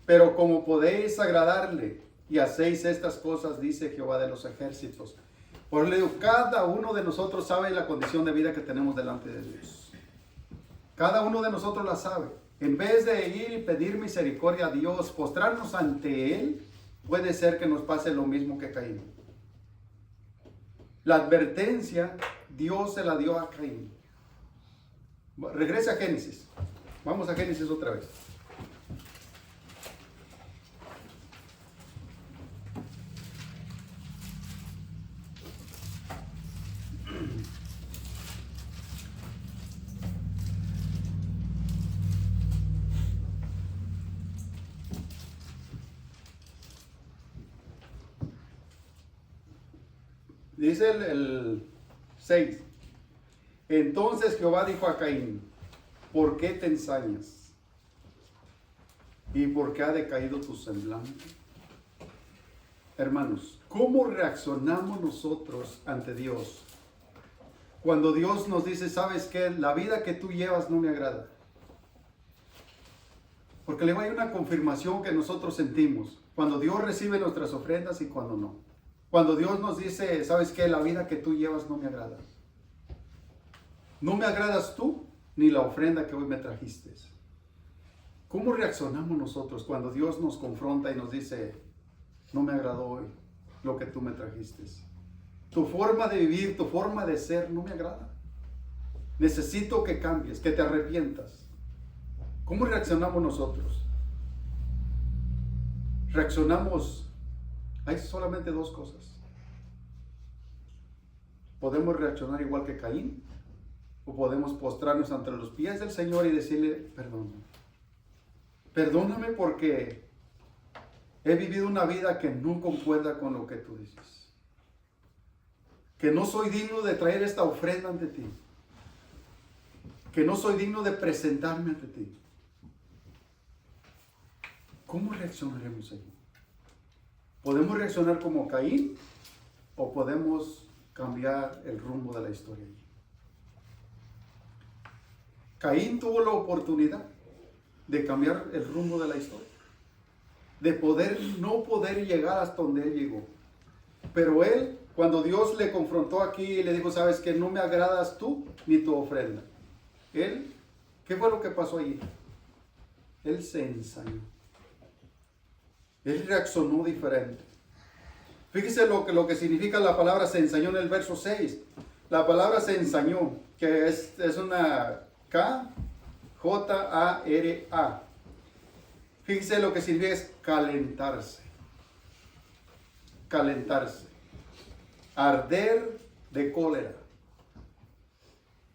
Speaker 1: Pero como podéis agradarle y hacéis estas cosas, dice Jehová de los ejércitos. Por lo tanto, cada uno de nosotros sabe la condición de vida que tenemos delante de Dios. Cada uno de nosotros la sabe. En vez de ir y pedir misericordia a Dios, postrarnos ante Él, puede ser que nos pase lo mismo que Caín. La advertencia, Dios se la dio a Caín. Regresa a Génesis. Vamos a Génesis otra vez. Dice el 6. Entonces Jehová dijo a Caín, ¿por qué te ensañas? ¿Y por qué ha decaído tu semblante? Hermanos, ¿cómo reaccionamos nosotros ante Dios? Cuando Dios nos dice, ¿sabes qué? La vida que tú llevas no me agrada. Porque luego hay una confirmación que nosotros sentimos. Cuando Dios recibe nuestras ofrendas y cuando no. Cuando Dios nos dice, ¿sabes qué? La vida que tú llevas no me agrada. No me agradas tú ni la ofrenda que hoy me trajiste. ¿Cómo reaccionamos nosotros cuando Dios nos confronta y nos dice, no me agradó hoy lo que tú me trajiste? Tu forma de vivir, tu forma de ser no me agrada. Necesito que cambies, que te arrepientas. ¿Cómo reaccionamos nosotros? Reaccionamos, hay solamente dos cosas. Podemos reaccionar igual que Caín, o podemos postrarnos ante los pies del Señor y decirle, perdóname. Perdóname porque he vivido una vida que no concuerda con lo que tú dices. Que no soy digno de traer esta ofrenda ante ti. Que no soy digno de presentarme ante ti. ¿Cómo reaccionaremos allí? ¿Podemos reaccionar como Caín o podemos cambiar el rumbo de la historia allí? Caín tuvo la oportunidad de cambiar el rumbo de la historia, de no poder llegar hasta donde él llegó. Pero él, cuando Dios le confrontó aquí y le dijo, sabes que no me agradas tú ni tu ofrenda. Él, ¿qué fue lo que pasó allí? Él se ensañó. Él reaccionó diferente. Fíjese lo que significa la palabra se ensañó en el verso 6. La palabra se ensañó, que es una K-J-A-R-A. Fíjese lo que significa es calentarse. Calentarse. Arder de cólera.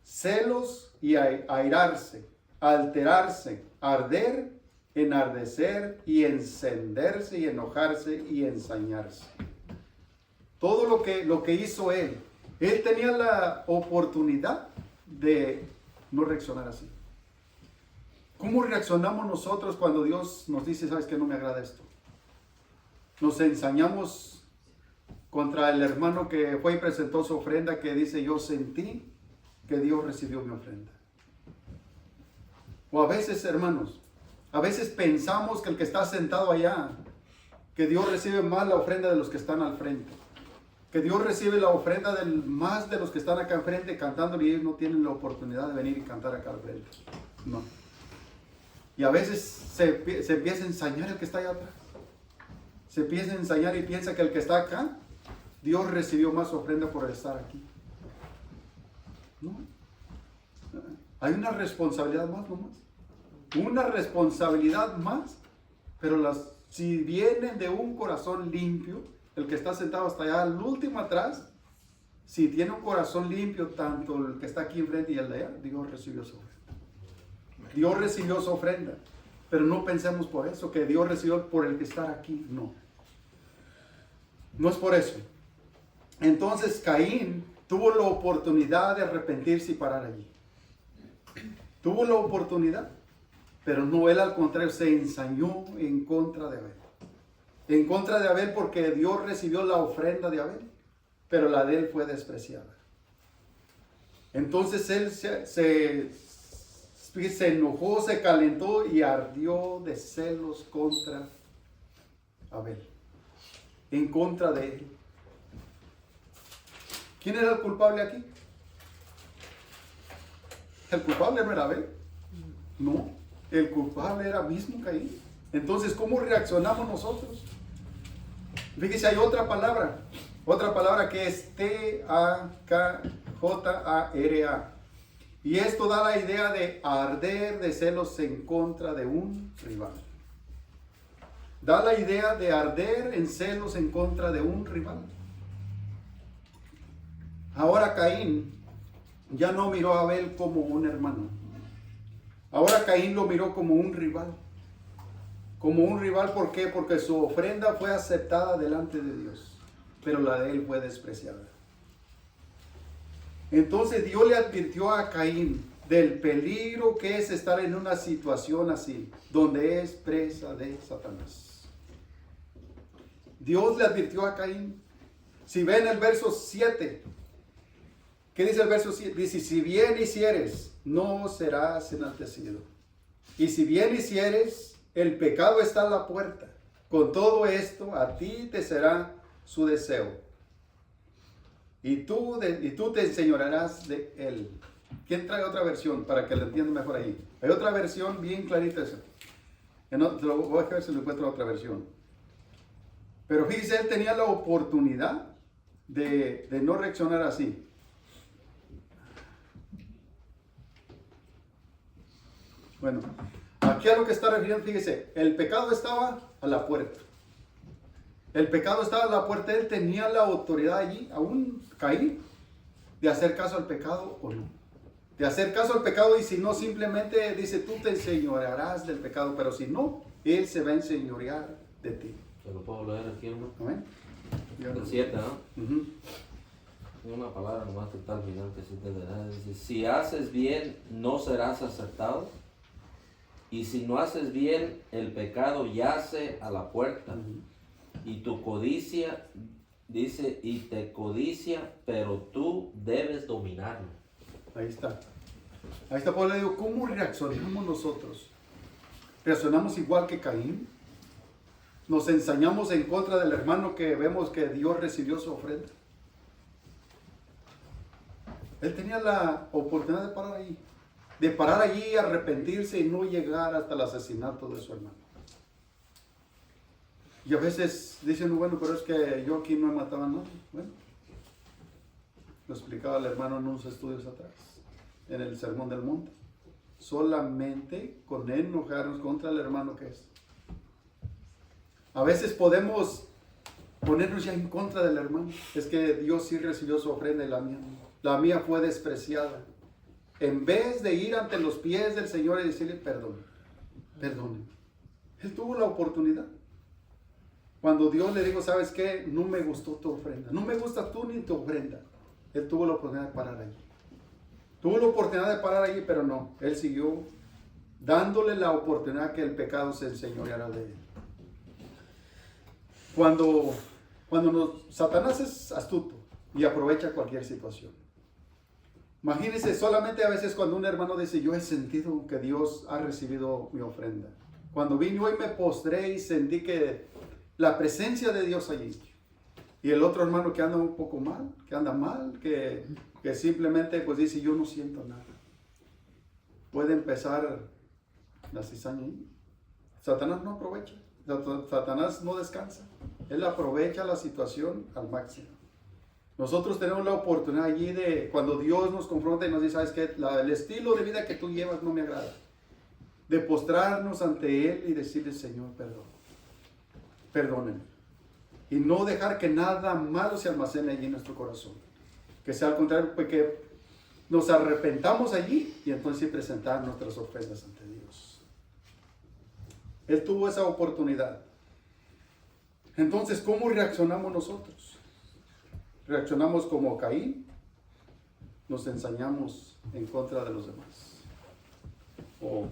Speaker 1: Celos y airarse. Alterarse. Arder, enardecer y encenderse y enojarse y ensañarse. Todo lo que hizo él tenía la oportunidad de no reaccionar así. ¿Cómo reaccionamos nosotros cuando Dios nos dice, sabes que no me agrada esto? Nos ensañamos contra el hermano que fue y presentó su ofrenda, que dice, yo sentí que Dios recibió mi ofrenda. O a veces, hermanos, a veces pensamos que el que está sentado allá, que Dios recibe más la ofrenda de los que están al frente. Que Dios recibe la ofrenda más de los que están acá enfrente cantando y ellos no tienen la oportunidad de venir y cantar acá al frente. No. Y a veces se empieza a ensañar el que está allá atrás. Se empieza a ensañar y piensa que el que está acá, Dios recibió más ofrenda por estar aquí. No. Hay una responsabilidad más nomás. Una responsabilidad más. Pero si vienen de un corazón limpio, el que está sentado hasta allá, al último atrás, si tiene un corazón limpio, tanto el que está aquí enfrente y el de allá, Dios recibió su ofrenda. Dios recibió su ofrenda. Pero no pensemos por eso, que Dios recibió por el que está aquí. No. No es por eso. Entonces Caín tuvo la oportunidad de arrepentirse y parar allí. Tuvo la oportunidad. Pero no, él al contrario se ensañó en contra de Abel. En contra de Abel porque Dios recibió la ofrenda de Abel, pero la de él fue despreciada. Entonces él se enojó, se calentó y ardió de celos contra Abel. En contra de él. ¿Quién era el culpable aquí? ¿El culpable no era Abel? No, el culpable era mismo Caín. Entonces, ¿cómo reaccionamos nosotros? Fíjese, hay otra palabra que es T-A-K-J-A-R-A. Y esto da la idea de arder de celos en contra de un rival. Da la idea de arder en celos en contra de un rival. Ahora Caín ya no miró a Abel como un hermano. Ahora Caín lo miró como un rival. Como un rival, ¿por qué? Porque su ofrenda fue aceptada delante de Dios, pero la de él fue despreciada. Entonces Dios le advirtió a Caín del peligro que es estar en una situación así, donde es presa de Satanás. Dios le advirtió a Caín. Si ven el verso 7, ¿qué dice el verso 7? Dice, si bien hicieres, no serás enaltecido. Y si bien hicieres, el pecado está a la puerta. Con todo esto, a ti te será su deseo. Y tú te enseñorearás de él. ¿Quién trae otra versión para que lo entiendan mejor ahí? Hay otra versión bien clarita. Voy a ver si lo encuentro otra versión. Pero fíjese, él tenía la oportunidad de no reaccionar así. Bueno, aquí a lo que está refiriendo, fíjese, el pecado estaba a la puerta. El pecado estaba a la puerta, él tenía la autoridad allí, aún Caín, de hacer caso al pecado o no. De hacer caso al pecado, y si no, simplemente dice, tú te enseñorearás del pecado, pero si no, él se va a enseñorear de ti.
Speaker 2: ¿Se lo puedo leer aquí, hermano?
Speaker 1: ¿Amén?
Speaker 2: El 7, ¿no? Hay una palabra nomás que está al final que sí entenderás. Dice, si haces bien, no serás aceptado. Y si no haces bien, el pecado yace a la puerta. Y tu codicia, dice, y te codicia, pero tú debes dominarlo.
Speaker 1: Ahí está. Ahí está, pues le digo, ¿cómo reaccionamos nosotros? ¿Reaccionamos igual que Caín? ¿Nos ensañamos en contra del hermano que vemos que Dios recibió su ofrenda? Él tenía la oportunidad de parar allí, arrepentirse y no llegar hasta el asesinato de su hermano. Y a veces dicen, bueno, pero es que yo aquí no he matado a nadie. Bueno, lo explicaba el hermano en unos estudios atrás, en el Sermón del Monte. Solamente con enojarnos contra el hermano que es. A veces podemos ponernos ya en contra del hermano. Es que Dios sí recibió su ofrenda y la mía no. La mía fue despreciada. En vez de ir ante los pies del Señor y decirle, perdón, perdóneme. Él tuvo la oportunidad. Cuando Dios le dijo, ¿sabes qué? No me gustó tu ofrenda. No me gusta tú ni tu ofrenda. Él tuvo la oportunidad de parar allí. Tuvo la oportunidad de parar allí, pero no. Él siguió dándole la oportunidad que el pecado se enseñoreara de él. Satanás es astuto y aprovecha cualquier situación. Imagínense solamente a veces cuando un hermano dice, yo he sentido que Dios ha recibido mi ofrenda. Cuando vine y me postré y sentí que la presencia de Dios allí. Y el otro hermano que anda un poco mal, que anda mal, que simplemente pues dice, yo no siento nada. Puede empezar la cizaña ahí. Satanás no aprovecha. Satanás no descansa. Él aprovecha la situación al máximo. Nosotros tenemos la oportunidad allí de, cuando Dios nos confronta y nos dice, ¿sabes qué? El estilo de vida que tú llevas no me agrada. De postrarnos ante Él y decirle, Señor, perdón. Perdónenme. Y no dejar que nada malo se almacene allí en nuestro corazón. Que sea al contrario, pues que nos arrepentamos allí y entonces sí presentar nuestras ofrendas ante Dios. Él tuvo esa oportunidad. Entonces, ¿cómo reaccionamos nosotros? ¿Reaccionamos como Caín? ¿Nos ensañamos en contra de los demás? ¿O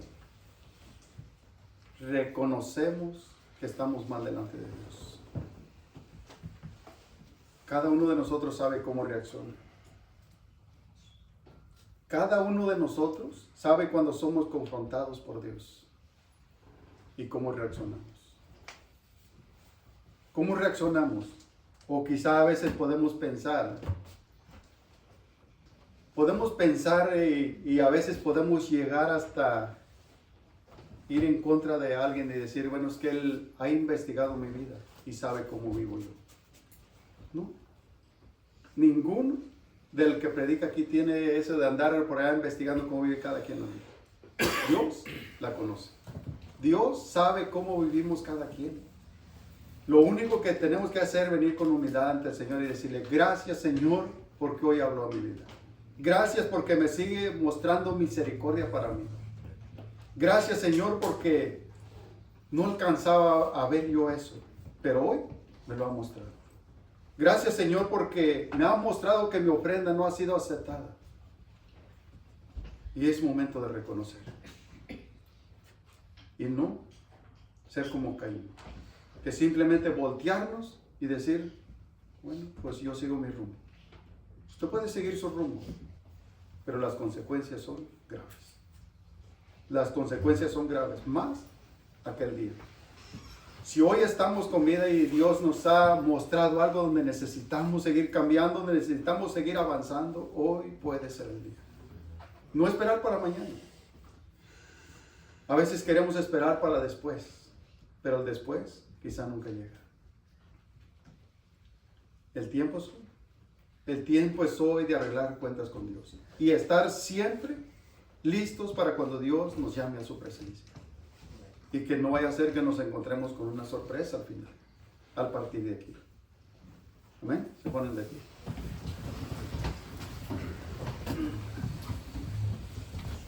Speaker 1: reconocemos que estamos mal delante de Dios? Cada uno de nosotros sabe cómo reacciona. Cada uno de nosotros sabe cuando somos confrontados por Dios y cómo reaccionamos. ¿Cómo reaccionamos? O quizá a veces podemos pensar y a veces podemos llegar hasta ir en contra de alguien y decir, bueno, es que él ha investigado mi vida y sabe cómo vivo yo. ¿No? Ninguno del que predica aquí tiene eso de andar por allá investigando cómo vive cada quien la vida. Dios la conoce. Dios sabe cómo vivimos cada quien. Lo único que tenemos que hacer es venir con humildad ante el Señor y decirle, gracias Señor, porque hoy habló a mi vida. Gracias porque me sigue mostrando misericordia para mí. Gracias Señor porque no alcanzaba a ver yo eso, pero hoy me lo ha mostrado. Gracias, Señor, porque me ha mostrado que mi ofrenda no ha sido aceptada. Y es momento de reconocer. Y no ser como Caín. Que simplemente voltearnos y decir, bueno, pues yo sigo mi rumbo. Usted puede seguir su rumbo, pero las consecuencias son graves. Las consecuencias son graves, más aquel día. Si hoy estamos con vida y Dios nos ha mostrado algo donde necesitamos seguir cambiando, donde necesitamos seguir avanzando, hoy puede ser el día. No esperar para mañana. A veces queremos esperar para después, pero el después quizá nunca llega. El tiempo es hoy. El tiempo es hoy de arreglar cuentas con Dios y estar siempre listos para cuando Dios nos llame a su presencia. Y que no vaya a ser que nos encontremos con una sorpresa al final, al partir de aquí. Amén. Se ponen de aquí.